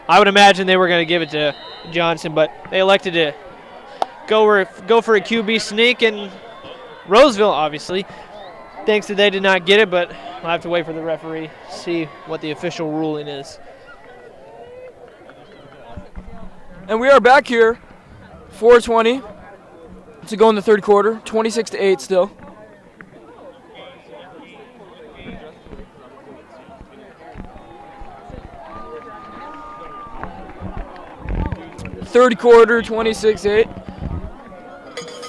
S2: I would imagine they were going to give it to Johnson, but they elected to go for a QB sneak, and Roseville obviously thinks that they did not get it, but we'll have to wait for the referee to see what the official ruling is.
S1: And we are back here, 4:20 to go in the third quarter, 26-8 still. Third quarter, 26-8.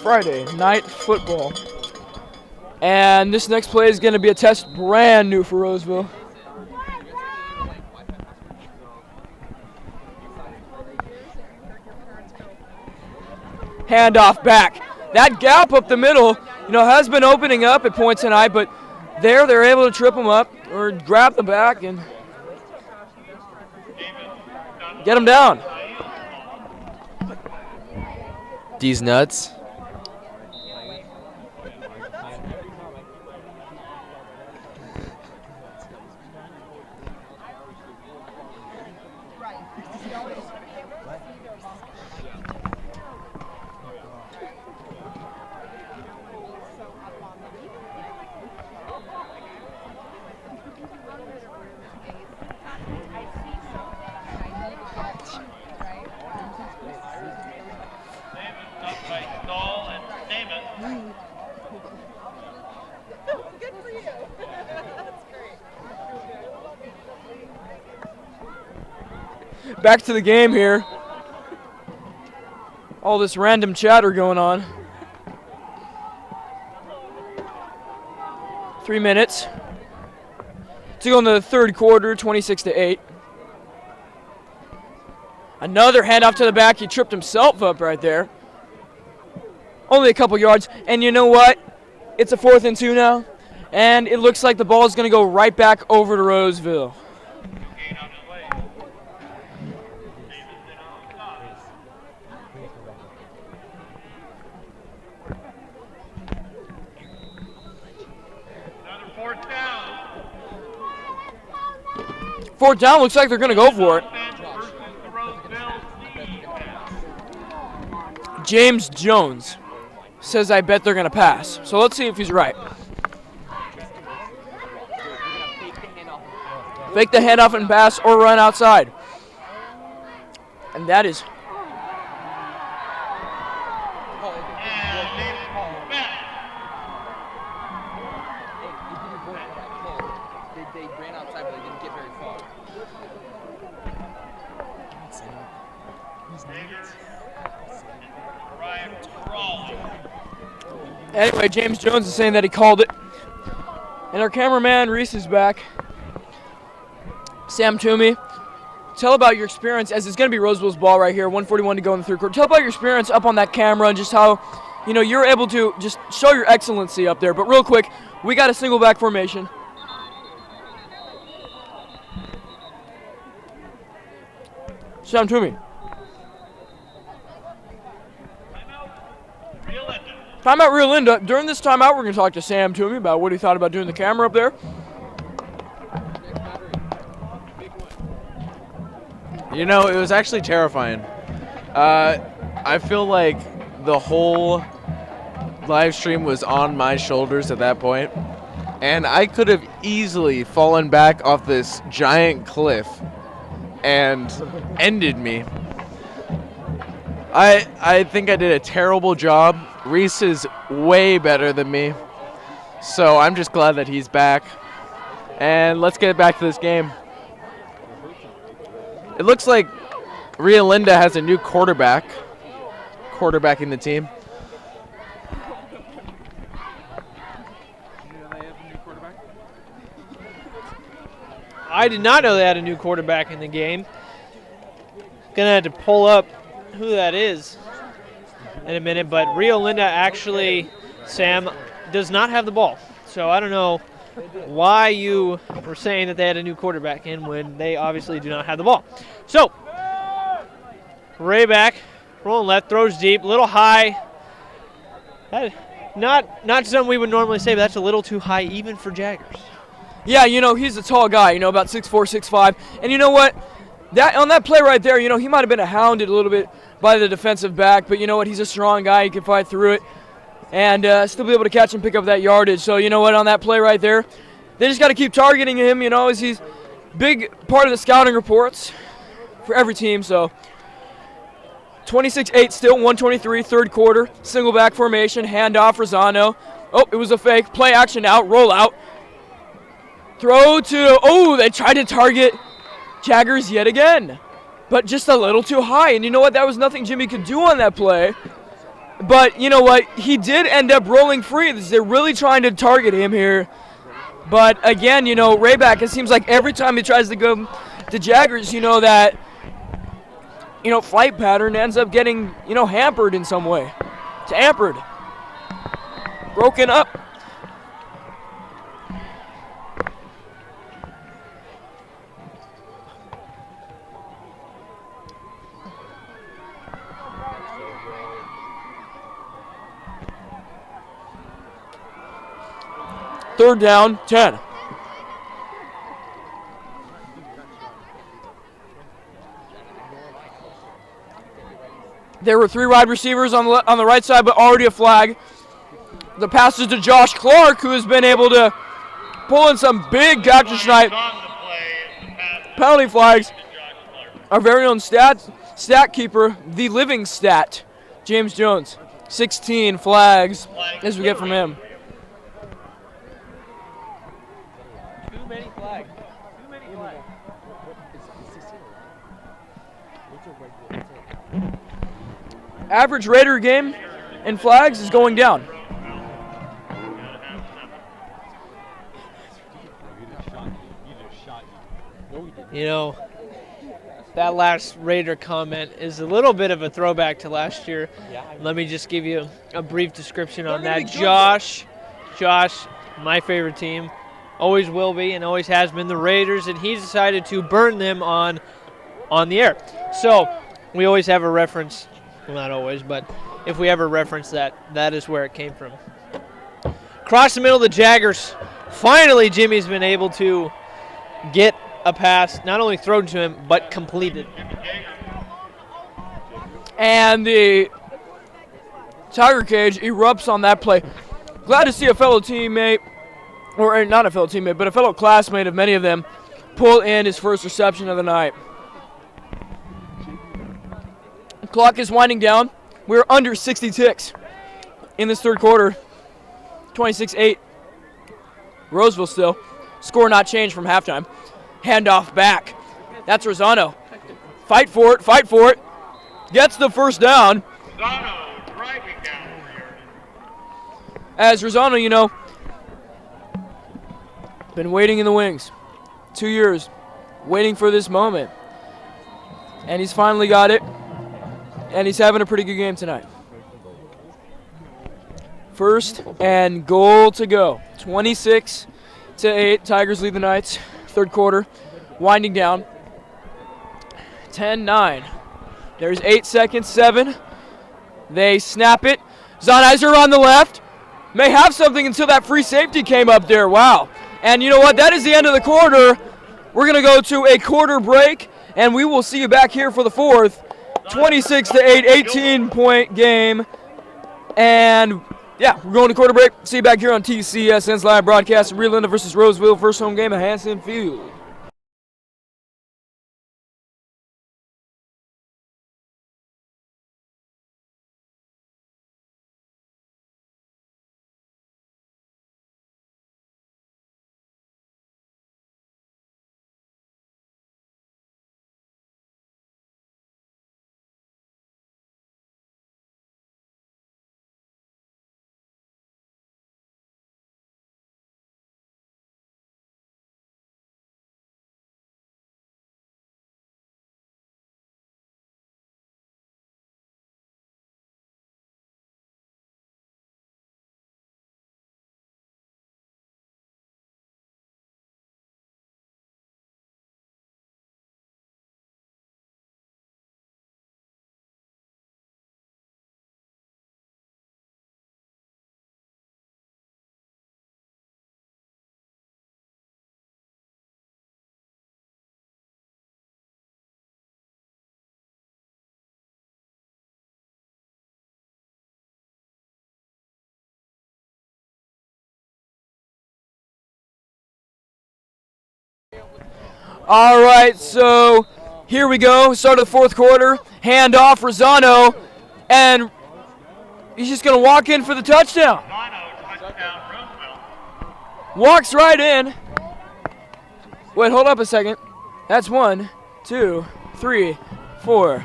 S1: Friday night football. And this next play is going to be a test brand new for Roseville. Handoff back. That gap up the middle, has been opening up at points tonight, but they're able to trip them up or grab the back and get them down.
S3: These nuts.
S1: back to the game here. All this random chatter going on. 3 minutes to go in the third quarter, 26-8. Another handoff to the back. He tripped himself up right there. Only a couple yards. And you know what? It's a 4th and 2 now. And it looks like the ball is going to go right back over to Roseville.
S6: Another 4th down.
S1: 4th down, looks like they're going to go for it.
S6: Versus the Roseville defense.
S1: James Jones says, I bet they're going to pass. So let's see if he's right. Fake the handoff and pass or run outside. And that is
S3: They ran outside, but they didn't get very far.
S1: Anyway, James Jones is saying that he called it. And our cameraman, Reese, is back. Sam Toomey, tell about your experience, as it's going to be Roseville's ball right here, 1:41 to go in the third quarter. Tell about your experience up on that camera and just how, you're able to just show your excellency up there. But real quick, we got a single back formation. Sam Toomey. Timeout Rio Linda. During this timeout, we're going to talk to Sam Toomey about what he thought about doing the camera up there.
S3: It was actually terrifying. I feel like the whole live stream was on my shoulders at that point, and I could have easily fallen back off this giant cliff and ended me. I think I did a terrible job. Reese is way better than me, so I'm just glad that he's back. And let's get back to this game. It looks like Rio Linda has a new quarterbacking the team.
S2: I did not know they had a new quarterback in the game. Gonna have to pull up who that is in a minute, but Rio Linda actually, Sam, does not have the ball. So I don't know why you were saying that they had a new quarterback in when they obviously do not have the ball. So, Ray back, rolling left, throws deep, a little high. Not something we would normally say, but that's a little too high even for Jaggers.
S1: Yeah, he's a tall guy, about 6'4", 6'5". And you know what? On that play right there, he might have been hounded a little bit by the defensive back, but you know what? He's a strong guy. He can fight through it and still be able to catch and pick up that yardage. So you know what? On that play right there, they just got to keep targeting him, as he's big part of the scouting reports for every team. So 26-8 still, 1:23, third quarter, single back formation, handoff, Rosano. Oh, it was a fake. Play action now, roll out. Throw to, they tried to target Jaggers yet again, but just a little too high. And you know what? That was nothing Jimmy could do on that play. But you know what? He did end up rolling free. They're really trying to target him here. But again, Rayback, it seems like every time he tries to go to Jaggers, that, flight pattern ends up getting, hampered in some way. Tampered. Broken up. Third down, 10. There were three wide receivers on the right side, but already a flag. The pass is to Josh Clark, who has been able to pull in some big catches tonight. Penalty flags. Our very own stat keeper, the living stat, James Jones. 16 flags as we get from him. Average Raider game in flags is going down.
S2: You know, that last Raider comment is a little bit of a throwback to last year. Let me just give you a brief description on that. Josh, my favorite team, always will be and always has been the Raiders, and he's decided to burn them on the air. So we always have a reference, well, not always, but if we ever reference that is where it came from. Across the middle of the Jaggers, finally Jimmy's been able to get a pass, not only thrown to him, but completed.
S1: And the Tiger Cage erupts on that play. Glad to see a fellow teammate, or not a fellow teammate, but a fellow classmate of many of them, pull in his first reception of the night. Clock is winding down. We're under 60 ticks in this third quarter. 26-8. Roseville still. Score not changed from halftime. Handoff back. That's Rosano. Fight for it. Gets the first down.
S6: Rosano driving down here.
S1: As Rosano, you know, been waiting in the wings. 2 years waiting for this moment. And he's finally got it. And he's having a pretty good game tonight. First and goal to go. 26-8. Tigers lead the Knights. Third quarter. Winding down. 10-9. There's 8 seconds. 7. They snap it. Zonheiser on the left. May have something until that free safety came up there. Wow. And you know what? That is the end of the quarter. We're going to go to a quarter break, and we will see you back here for the fourth. 26-8, 18-point game. And, yeah, we're going to quarter break. See you back here on TCSN's live broadcast of Rio Linda versus Roseville. First home game at Hanson Field. All right, so here we go. Start of the fourth quarter. Hand off Rosano, and he's just going to walk in for the touchdown.
S6: Rosano, touchdown, Roseville.
S1: Walks right in. Wait, hold up a second. That's 1, 2, 3, 4.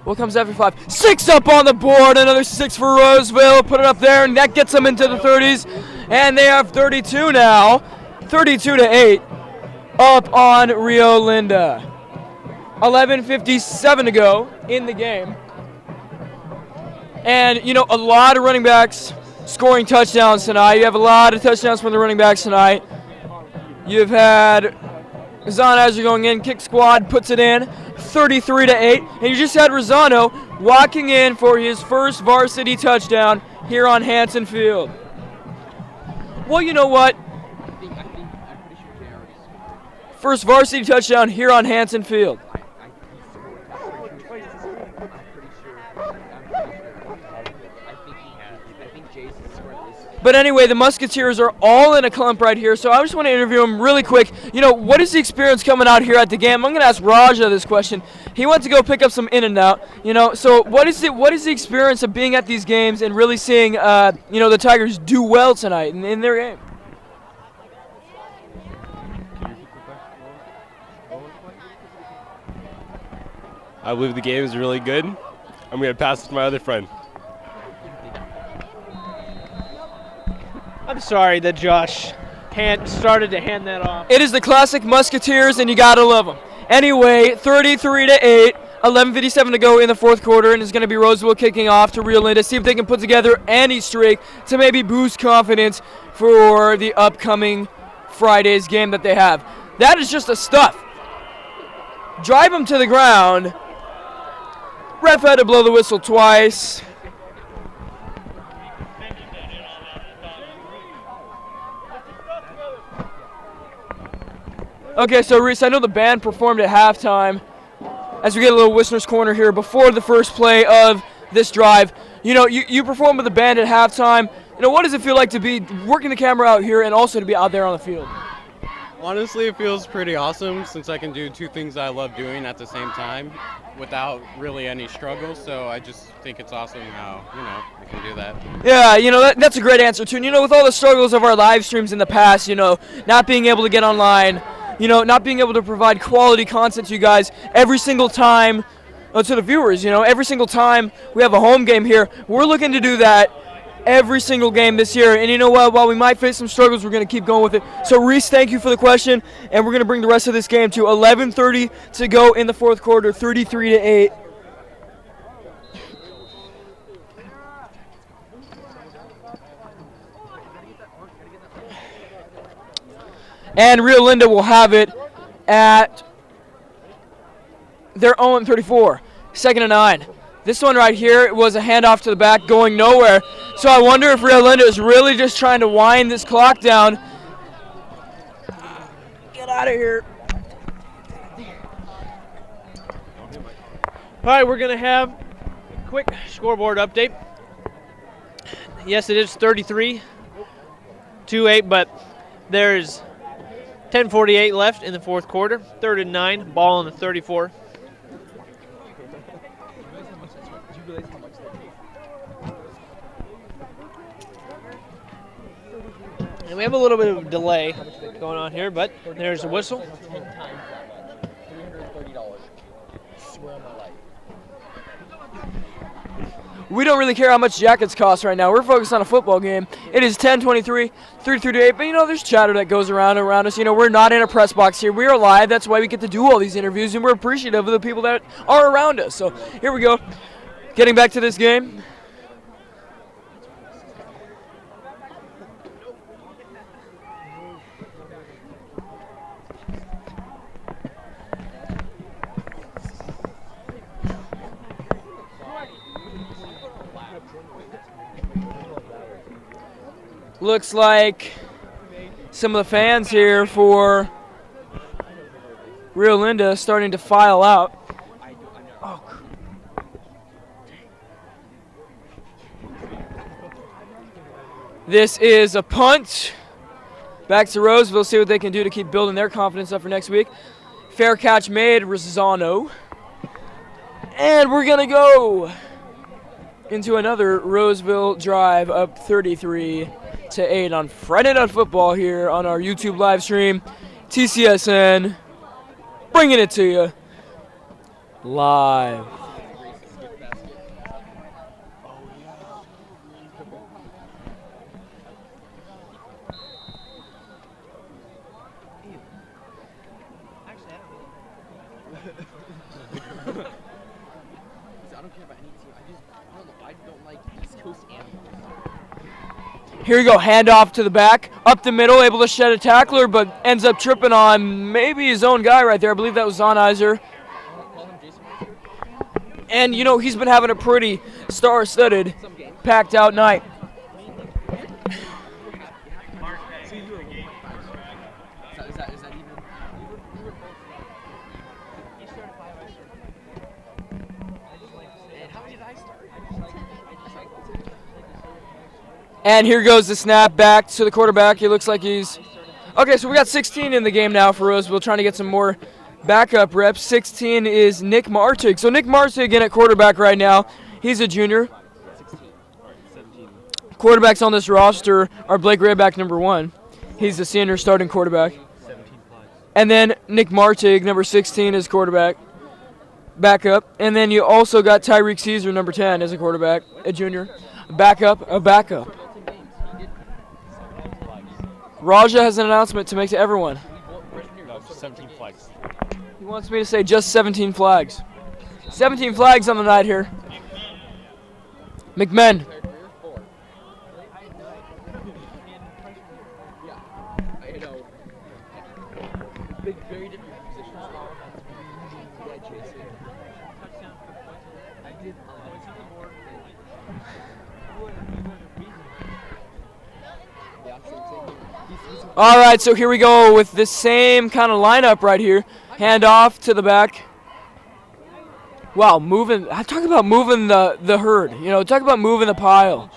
S1: What comes after 5? 6 up on the board. Another 6 for Roseville. Put it up there, and that gets them into the 30s. And they have 32 now. 32-8. Up on Rio Linda. 11:57 to go in the game. And, you know, a lot of running backs scoring touchdowns tonight. You have a lot of touchdowns from the running backs tonight. You've had Zonheiser going in, kick squad, puts it in, 33-8. And you just had Rosano walking in for his first varsity touchdown here on Hanson Field. Well, you know what? First varsity touchdown here on Hanson Field. But anyway, the Musketeers are all in a clump right here, so I just want to interview them really quick. You know, what is the experience coming out here at the game? I'm going to ask Raja this question. He went to go pick up some In-N-Out, you know, so what is the experience of being at these games and really seeing, you know, the Tigers do well tonight in their game?
S8: I believe the game is really good. I'm going to pass it to my other friend.
S2: I'm sorry that Josh started to hand that off.
S1: It is the classic Musketeers, and you gotta love them. Anyway, 33-8, 11:57 to go in the fourth quarter, and it's going to be Roseville kicking off to Rio Linda. See if they can put together any streak to maybe boost confidence for the upcoming Friday's game that they have. That is just a stuff. Drive them to the ground. Ref had to blow the whistle twice. Okay, so Reese, I know the band performed at halftime. As we get a little Whistler's Corner here before the first play of this drive. You know, you perform with the band at halftime. You know, what does it feel like to be working the camera out here and also to be out there on the field?
S9: Honestly, it feels pretty awesome since I can do two things I love doing at the same time without really any struggle. So I just think it's awesome how, I can do that.
S1: Yeah, that's a great answer, too. And, with all the struggles of our live streams in the past, not being able to get online, not being able to provide quality content to you guys every single time, to the viewers, every single time we have a home game here, we're looking to do that every single game this year. And you know what, while we might face some struggles, we're going to keep going with it. So Reese, thank you for the question, and we're going to bring the rest of this game to 11:30 to go in the fourth quarter, 33-8. And Rio Linda will have it at their own 34, 2nd and 9. This one right here was a handoff to the back going nowhere. So I wonder if Rio Linda is really just trying to wind this clock down. Get out of here.
S2: All right, we're going to have a quick scoreboard update. Yes, it is 33-8, but there's 10:48 left in the fourth quarter. 3rd and 9, ball on the 34. And we have a little bit of a delay going on here, but there's a whistle.
S1: We don't really care how much jackets cost right now. We're focused on a football game. It is 10:23, 33-8, but there's chatter that goes around us. We're not in a press box here. We are live. That's why we get to do all these interviews, and we're appreciative of the people that are around us. So here we go. Getting back to this game. Looks like some of the fans here for Rio Linda starting to file out. Oh. This is a punt. Back to Roseville, see what they can do to keep building their confidence up for next week. Fair catch made, Rosano. And we're going to go into another Roseville drive up 33-8 on Friday Night Football here on our YouTube live stream. TCSN, bringing it to you live. Here you go, handoff to the back, up the middle, able to shed a tackler, but ends up tripping on maybe his own guy right there. I believe that was Zonizer. And, he's been having a pretty star-studded, packed-out night. And here goes the snap back to the quarterback. He looks like he's... Okay, so we got 16 in the game now for Roseville, trying to get some more backup reps. 16 is Nick Martig. So Nick Martig in at quarterback right now. He's a junior. Quarterbacks on this roster are Blake Rayback, number 1. He's the senior starting quarterback. And then Nick Martig, number 16, is quarterback. backup. And then you also got Tyreek Caesar, number 10, as a quarterback, a junior. A backup. Raja has an announcement to make to everyone.
S8: No, 17 flags.
S1: He wants me to say just 17 flags. 17 flags on the night here. McMahon. All right, so here we go with this same kind of lineup right here. Hand off to the back. Wow, moving. I'm talking about moving the herd. You know, talk about moving the pile.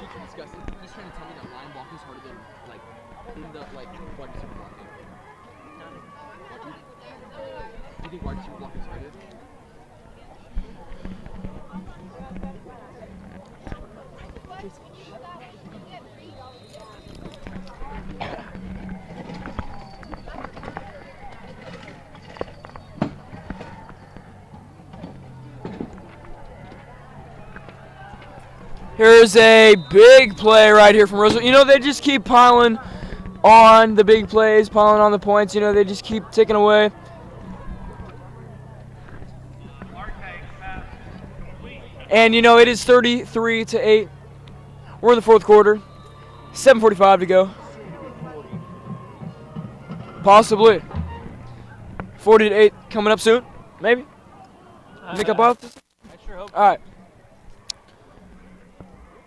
S1: Here's a big play right here from Roseville. You know, they just keep piling on the big plays, piling on the points. You know, they just keep ticking away. And, you know, it is 33-8. We're in the fourth quarter. 7:45 to go. Possibly. 40-8 coming up soon. Maybe. Make up off this?
S2: I sure hope.
S1: All right.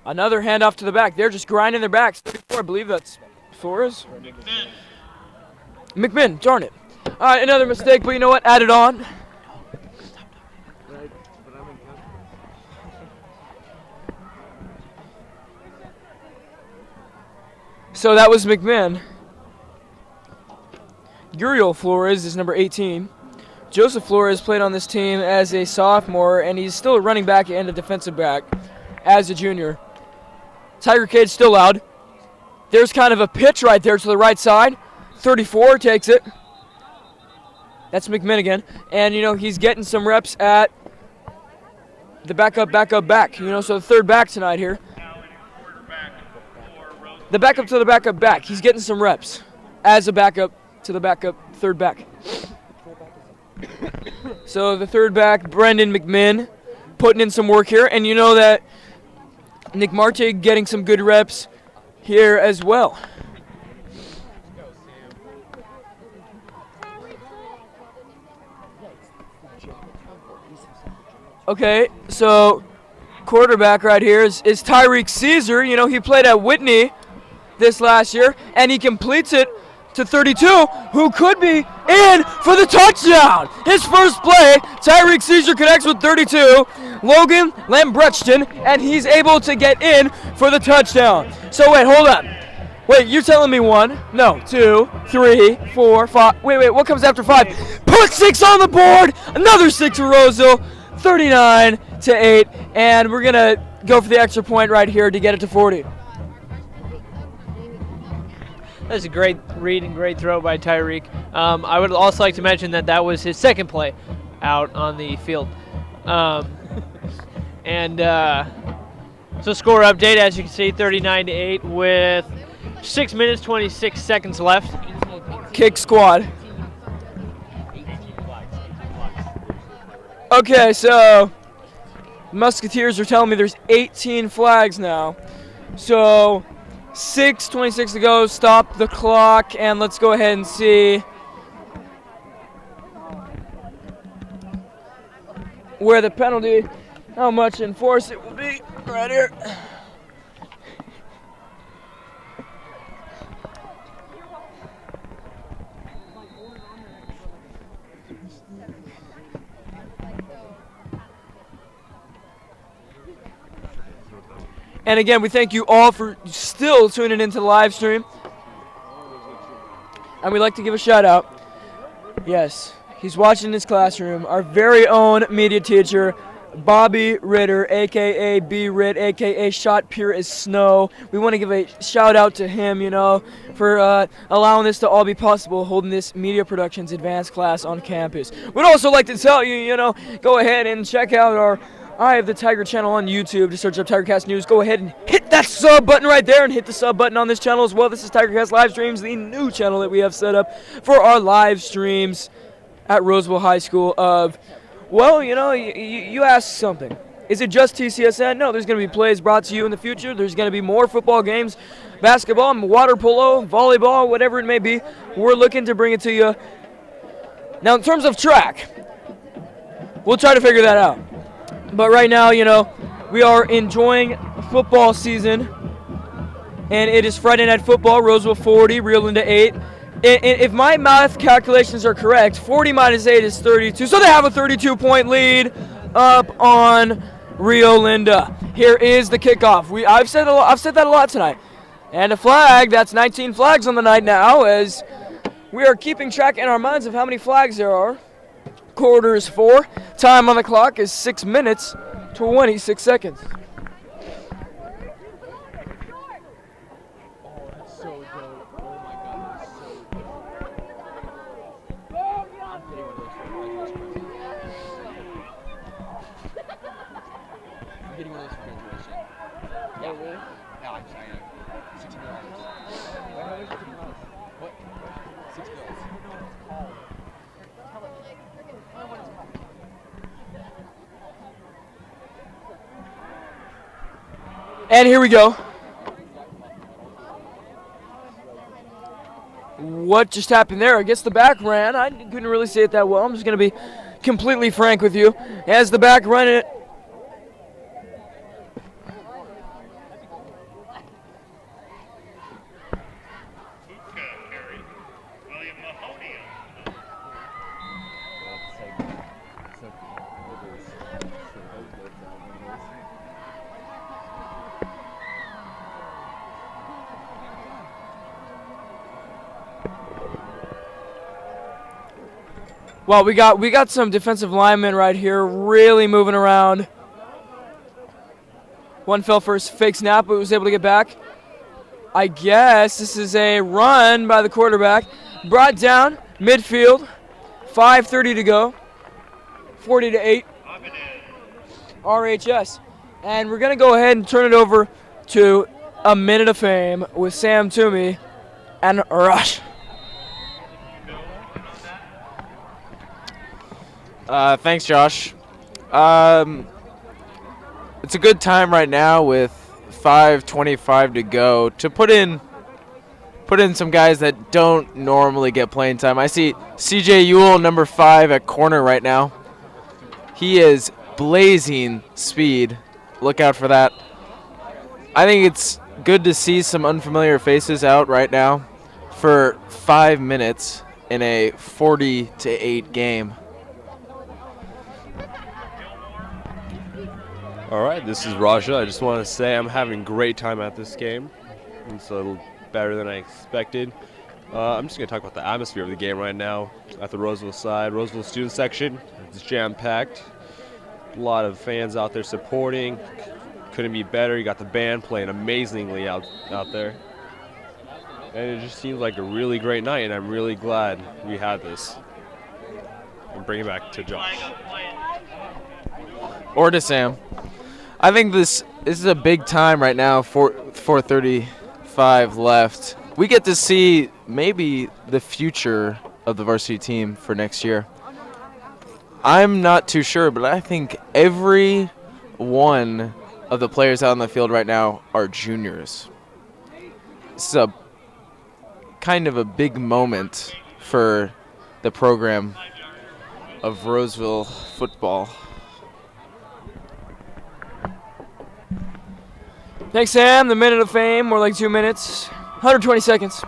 S1: Another handoff to the back. They're just grinding their backs. 34, I believe that's Flores. McMinn, darn it. All right, another mistake, but you know what? Add it on. So that was McMinn. Uriel Flores is number 18. Joseph Flores played on this team as a sophomore, and he's still a running back and a defensive back as a junior. Tiger Cage still loud. There's kind of a pitch right there to the right side. 34 takes it. That's McMinn again. And, you know, he's getting some reps at the back. You know, so the third back tonight here. The backup to the backup back. He's getting some reps as a backup to the backup third back. So the third back, Brendan McMinn, putting in some work here. And you know that Nick Marte getting some good reps here as well. Okay, so quarterback right here is Tyreek Caesar. You know, he played at Whitney this last year, and he completes it to 32, who could be in for the touchdown. His first play, Tyreek Caesar connects with 32, Logan Lambrecton, and he's able to get in for the touchdown. So wait, hold up. Wait, you're telling me 1, no, 2, 3, 4, 5. Wait, what comes after 5? Put 6 on the board. Another 6 for Roseville, 39-8, and we're going to go for the extra point right here to get it to 40.
S2: That's a great read and great throw by Tyreek. I would also like to mention that was his second play out on the field. So score update, as you can see, 39-8 with 6 minutes, 26 seconds left.
S1: Kick squad. Okay, so Musketeers are telling me there's 18 flags now. So 6:26 to go, stop the clock, and let's go ahead and see where the penalty, how much enforced it will be right here. And again, we thank you all for still tuning into the live stream. And we'd like to give a shout out. Yes, he's watching his classroom. Our very own media teacher, Bobby Ritter, a.k.a. B-Rit, a.k.a. Shot Pure as Snow. We want to give a shout-out to him, for allowing this to all be possible, holding this Media Productions advanced class on campus. We'd also like to tell you, go ahead and check out our Eye of the Tiger channel on YouTube. To search up TigerCast News, go ahead and hit that sub button right there and hit the sub button on this channel as well. This is TigerCast Live Streams, the new channel that we have set up for our live streams at Roseville High School of, well, you asked something. Is it just TCSN? No, there's going to be plays brought to you in the future. There's going to be more football games, basketball, water polo, volleyball, whatever it may be. We're looking to bring it to you. Now, in terms of track, we'll try to figure that out. But right now, we are enjoying football season, and it is Friday Night Football, Roseville 40, Rio Linda 8. If my math calculations are correct, 40 minus 8 is 32, so they have a 32-point lead up on Rio Linda. Here is the kickoff. I've said that a lot tonight. And a flag, that's 19 flags on the night now, as we are keeping track in our minds of how many flags there are. Quarter is 4. Time on the clock is 6 minutes, 26 seconds. And here we go. What just happened there? I guess the back ran. I couldn't really see it that well. I'm just going to be completely frank with you. As the back run it. Well, we got some defensive linemen right here really moving around. One fell for his fake snap, but was able to get back. I guess this is a run by the quarterback. Brought down midfield. 5:30 to go. 40-8. RHS. And we're going to go ahead and turn it over to a minute of fame with Sam Toomey and Rush.
S3: Thanks, Josh. It's a good time right now with 5:25 to go to put in some guys that don't normally get playing time. I see CJ Ewell, number 5, at corner right now. He is blazing speed. Look out for that. I think it's good to see some unfamiliar faces out right now for 5 minutes in a 40-8 game.
S8: All right, this is Raja. I just want to say I'm having a great time at this game. It's a little better than I expected. I'm just going to talk about the atmosphere of the game right now at the Roseville side. Roseville student section, it's jam-packed. A lot of fans out there supporting. Couldn't be better. You got the band playing amazingly out there. And it just seems like a really great night, and I'm really glad we had this. And bring it back to Josh.
S3: Or to Sam. I think this is a big time right now. 4:35 left. We get to see maybe the future of the varsity team for next year. I'm not too sure, but I think every one of the players out on the field right now are juniors. It's a kind of a big moment for the program of Roseville football.
S1: Thanks, Sam. The minute of fame, more like 2 minutes. 120 seconds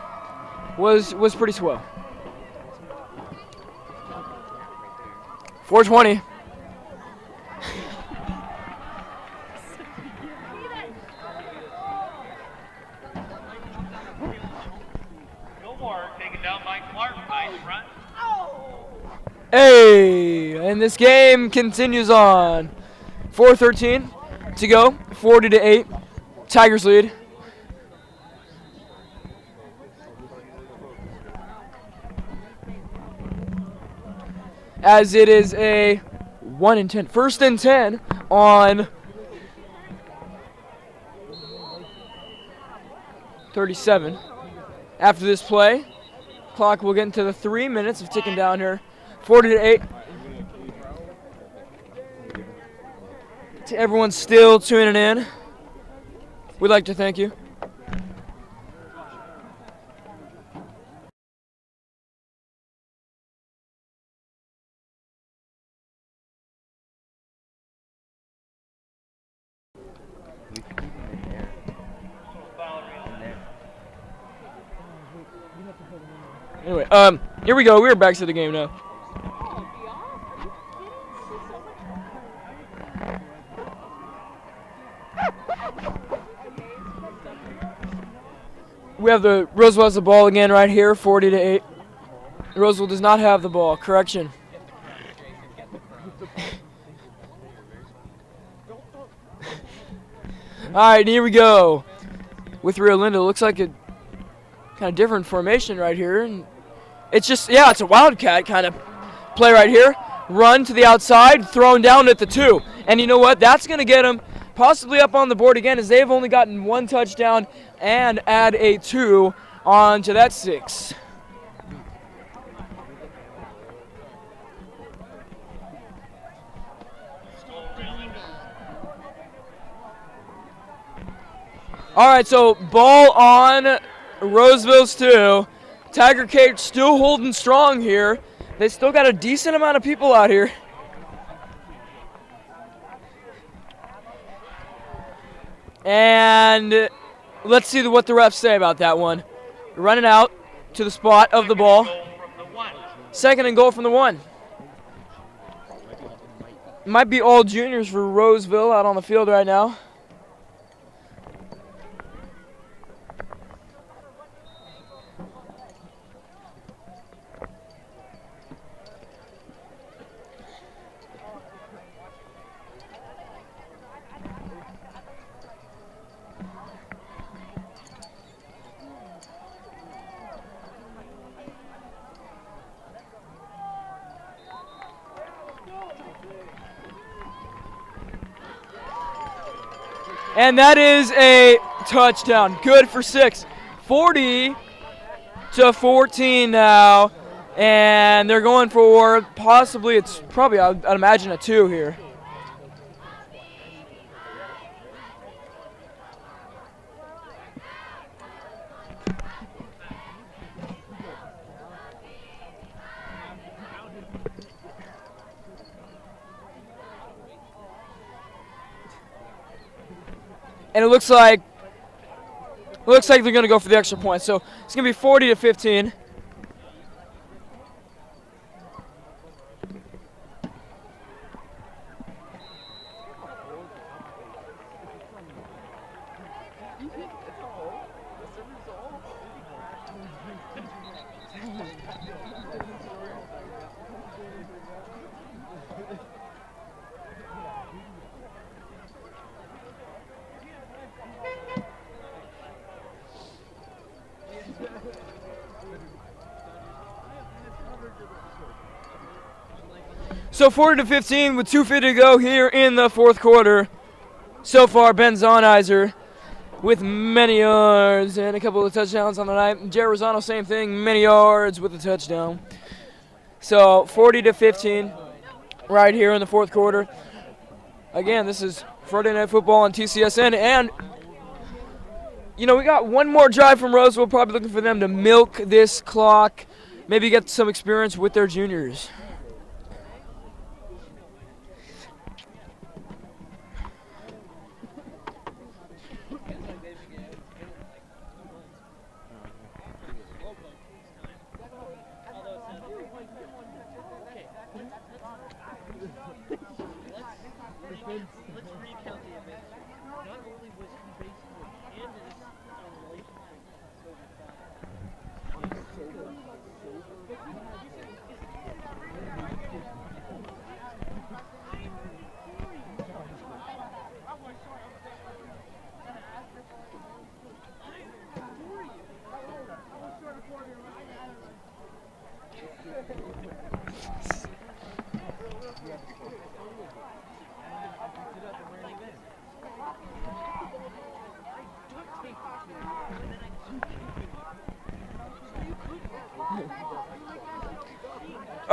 S1: was pretty swell. 4:20.
S6: Gilmore taken down by Clark. Nice run.
S1: Hey, and this game continues on. 4:13 to go. 40-8. Tigers lead. As it is a 1-10. 1st and 10 on 37. After this play, clock will get into the 3 minutes of ticking down here. 40-8. To everyone still tuning in, we'd like to thank you. Anyway, here we go. We're back to the game now. We have the Roseville has the ball again right here, 40-8. Roseville does not have the ball. Correction. All right, here we go. With Rio Linda, looks like a kind of different formation right here, and it's just it's a wildcat kind of play right here. Run to the outside, thrown down at the 2, and you know what? That's going to get them possibly up on the board again, as they've only gotten 1 touchdown and add a 2 on to that 6. All right, so ball on Roseville's 2. Tiger Cage still holding strong here. They still got a decent amount of people out here. And let's see what the refs say about that one. Running out to the spot of the ball. 2nd and goal from the 1. Might be all juniors for Roseville out on the field right now. And that is a touchdown. Good for 6. 40-14 now. And they're going for possibly, it's probably, I'd imagine, a 2 here. And it looks like they're going to go for the extra point. So it's going to be 40-15. So 40-15 with 2:50 to go here in the fourth quarter. So far, Ben Zonizer with many yards and a couple of touchdowns on the night. Jared Rosano, same thing, many yards with a touchdown. So 40-15 right here in the fourth quarter. Again, this is Friday Night Football on TCSN. And, you know, we got one more drive from Roseville, probably looking for them to milk this clock, maybe get some experience with their juniors.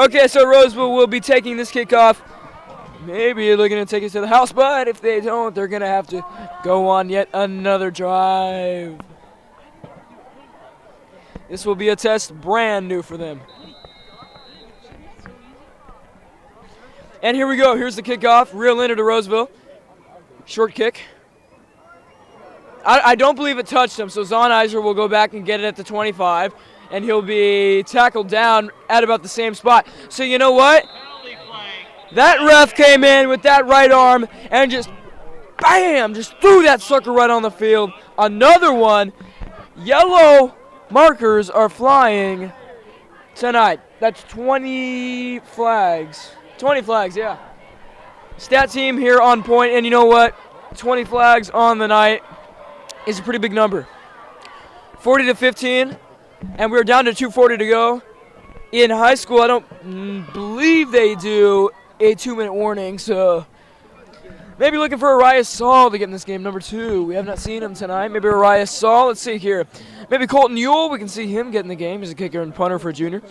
S1: Okay, so Roseville will be taking this kickoff. Maybe they're going to take it to the house, but if they don't, they're going to have to go on yet another drive. This will be a test brand new for them. And here we go. Here's the kickoff. Real Linda to Roseville. Short kick. I don't believe it touched him, so Zonizer will go back and get it at the 25, and he'll be tackled down at about the same spot. So you know what? That ref came in with that right arm and just, bam, just threw that sucker right on the field. Another one. Yellow markers are flying tonight. That's 20 flags. 20 flags, yeah. Stat team here on point, and you know what? 20 flags on the night is a pretty big number. 40-15, and we're down to 2:40 to go. In high school, I don't believe they do a 2-minute warning, so maybe looking for Arias Saul to get in this game, number 2. We have not seen him tonight. Maybe Arias Saul. Let's see here. Maybe Colton Ewell. We can see him get in the game. He's a kicker and punter for a junior.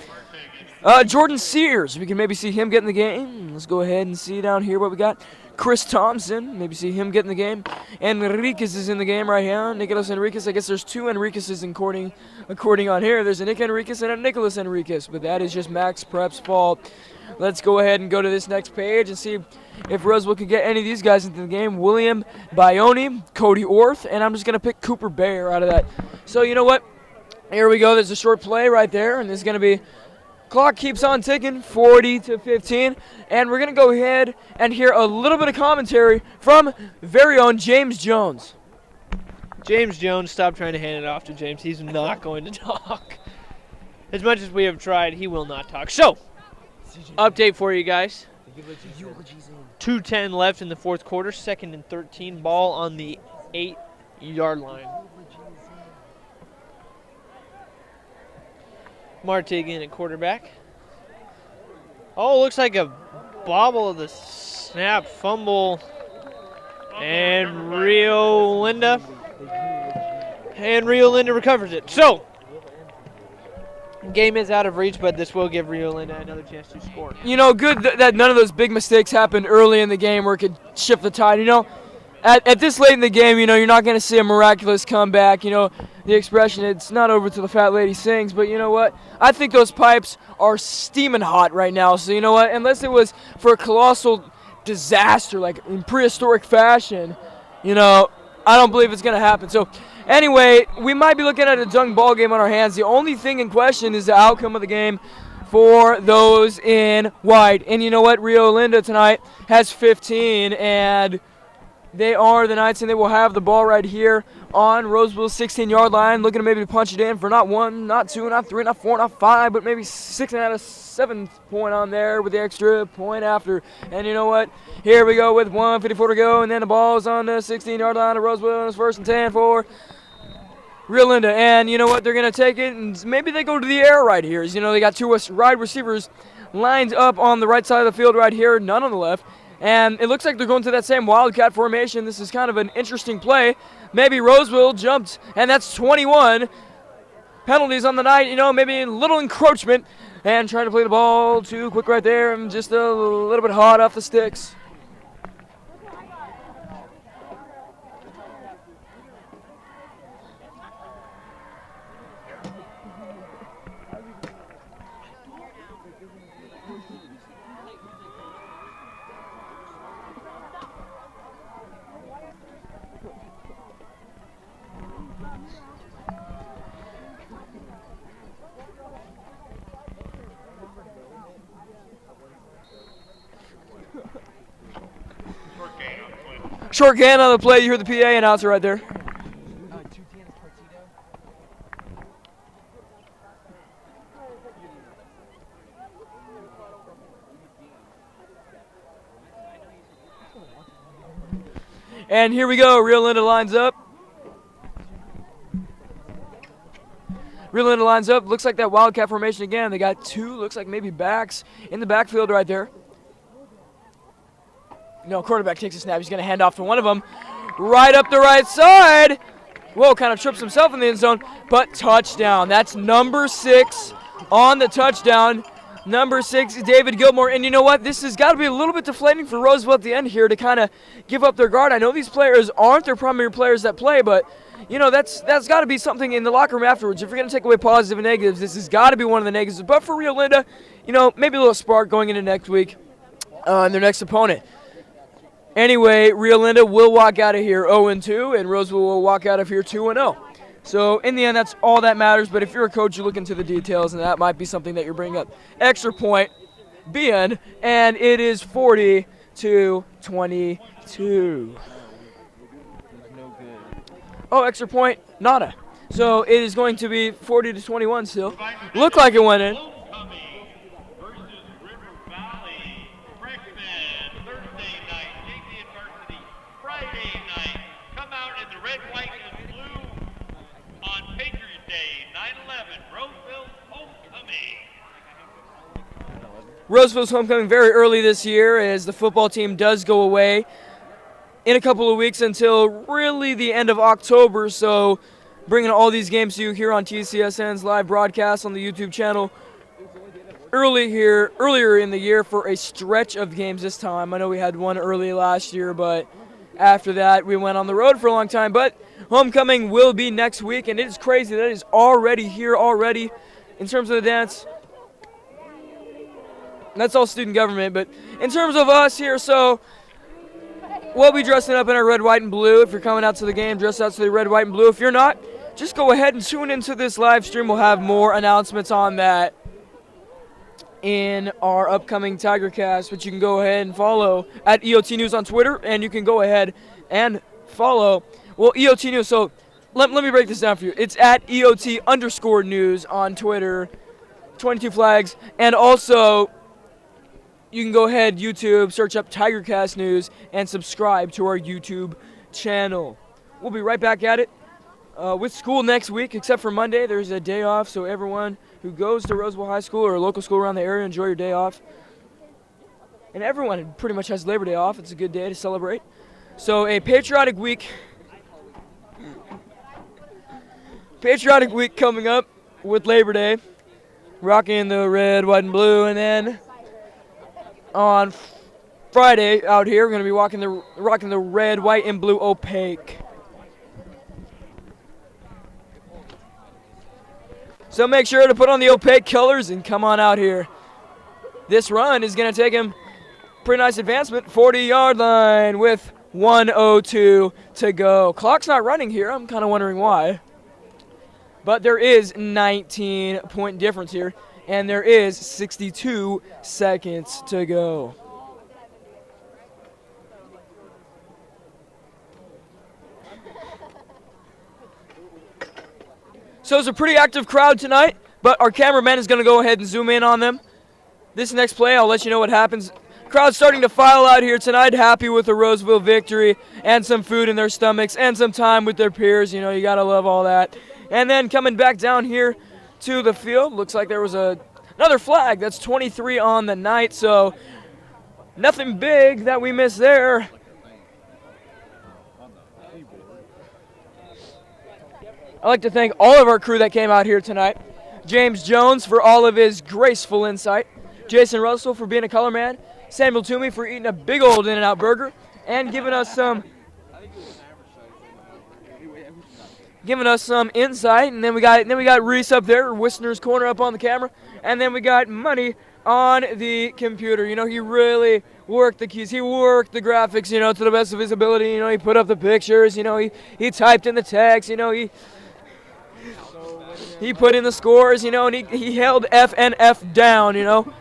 S1: Jordan Sears. We can maybe see him get in the game. Let's go ahead and see down here what we got. Chris Thompson. Maybe see him get in the game. Enriquez is in the game right here. Nicholas Enriquez. I guess there's 2 Enriquezes according on here. There's a Nick Enriquez and a Nicholas Enriquez, but that is just Max Prep's fault. Let's go ahead and go to this next page and see if Roseville can get any of these guys into the game. William Bione, Cody Orth, and I'm just going to pick Cooper Bayer out of that. So you know what? Here we go. There's a short play right there, and this is going to be, clock keeps on ticking, 40-15, and we're going to go ahead and hear a little bit of commentary from very own James Jones.
S2: James Jones, stop trying to hand it off to James. He's not going to talk. As much as we have tried, he will not talk. So, update for you guys. 2:10 left in the fourth quarter, 2nd and 13, ball on the 8-yard line. Martig at quarterback. Oh, looks like a bobble of the snap, fumble, and Rio Linda recovers it. So, game is out of reach, but this will give Rio Linda another chance to score.
S1: You know, good that none of those big mistakes happened early in the game where it could shift the tide. You know, at this late in the game, you know, you're not going to see a miraculous comeback. You know, the expression, it's not over till the fat lady sings. But you know what? I think those pipes are steaming hot right now. So you know what? Unless it was for a colossal disaster, like in prehistoric fashion, you know, I don't believe it's going to happen. So anyway, we might be looking at a dung ball game on our hands. The only thing in question is the outcome of the game for those in white. And you know what? Rio Linda tonight has 15, and they are the Knights, and they will have the ball right here on Roseville's 16-yard line, looking to maybe punch it in for not 1, not 2, not 3, not 4, not 5, but maybe 6 and a 7th point on there with the extra point after. And you know what? Here we go with 1:54 to go, and then the ball's on the 16-yard line of Roseville, and it's 1st and 10 for Rio Linda. And you know what? They're going to take it, and maybe they go to the air right here. You know, they got 2 wide receivers lined up on the right side of the field right here, none on the left. And it looks like they're going to that same Wildcat formation. This is kind of an interesting play. Maybe Roseville jumped, and that's 21. Penalties on the night, you know, maybe a little encroachment. And trying to play the ball too quick right there, and just a little bit hot off the sticks. Short gain on the play. You hear the PA announcer right there. And here we go. Rio Linda lines up. Rio Linda lines up. Looks like that Wildcat formation again. They got 2, looks like maybe backs in the backfield right there. No, quarterback takes a snap. He's going to hand off to one of them. Right up the right side. Whoa, kind of trips himself in the end zone. But touchdown. That's number 6 on the touchdown. Number 6, David Gilmore. And you know what? This has got to be a little bit deflating for Roseville at the end here to kind of give up their guard. I know these players aren't their primary players that play, but, you know, that's got to be something in the locker room afterwards. If you're going to take away positive and negatives, this has got to be one of the negatives. But for Rio Linda, you know, maybe a little spark going into next week and their next opponent. Anyway, Rio Linda will walk out of here 0-2, and Roseville will walk out of here 2-0. So, in the end, that's all that matters. But if you're a coach, you look into the details, and that might be something that you're bringing up. Extra point, being, and it is 40-22. Oh, extra point, nada. So, it is going to be 40-21 still. Looked like it went in. Roseville's homecoming very early this year as the football team does go away in a couple of weeks until really the end of October. So bringing all these games to you here on TCSN's live broadcast on the YouTube channel earlier in the year for a stretch of games this time. I know we had one early last year, but after that we went on the road for a long time. But homecoming will be next week, and it is crazy that it is already here already in terms of the dance. That's all student government, but in terms of us here, so we'll be dressing up in our red, white, and blue. If you're coming out to the game, dress out to the red, white, and blue. If you're not, just go ahead and tune into this live stream. We'll have more announcements on that in our upcoming TigerCast, which you can go ahead and follow at EOT News on Twitter, and you can go ahead and follow, well, EOT News. So let me break this down for you. It's at EOT_news on Twitter, 22 flags, and also you can go ahead, YouTube, search up TigerCast News, and subscribe to our YouTube channel. We'll be right back at it with school next week, except for Monday. There's a day off, so everyone who goes to Roseville High School or a local school around the area, enjoy your day off. And everyone pretty much has Labor Day off. It's a good day to celebrate. So a patriotic week coming up with Labor Day, rocking the red, white, and blue, and then on Friday out here, we're going to be rocking the red, white, and blue opaque. So make sure to put on the opaque colors and come on out here. This run is going to take him pretty nice advancement, 40-yard line with 1:02 to go. Clock's not running here. I'm kind of wondering why. But there is 19-point difference here. And there is 62 seconds to go. So it's a pretty active crowd tonight, but our cameraman is going to go ahead and zoom in on them. This next play, I'll let you know what happens. Crowd's starting to file out here tonight, happy with the Roseville victory and some food in their stomachs and some time with their peers. You know, you got to love all that. And then coming back down here to the field. Looks like there was another flag. That's 23 on the night, so nothing big that we missed there. I'd like to thank all of our crew that came out here tonight. James Jones for all of his graceful insight. Jason Russell for being a color man. Samuel Toomey for eating a big old In-N-Out burger and giving us some insight. And then we got Reese up there, Wisner's Corner up on the camera, and then we got Money on the computer. You know, he really worked the keys. He worked the graphics, you know, to the best of his ability. You know, he put up the pictures. You know, he typed in the text. You know, he put in the scores. You know, and he held F and F down. You know.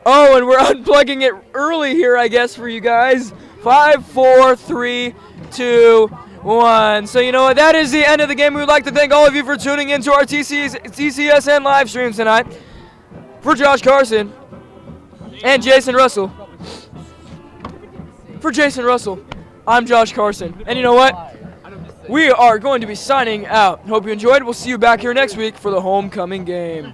S1: Oh, and we're unplugging it early here, I guess, for you guys. 5, 4, 3, 2, 1. So you know what? That is the end of the game. We would like to thank all of you for tuning into our TCSN live stream tonight. For Josh Carson and Jason Russell. For Jason Russell, I'm Josh Carson. And you know what? We are going to be signing out. Hope you enjoyed. We'll see you back here next week for the homecoming game.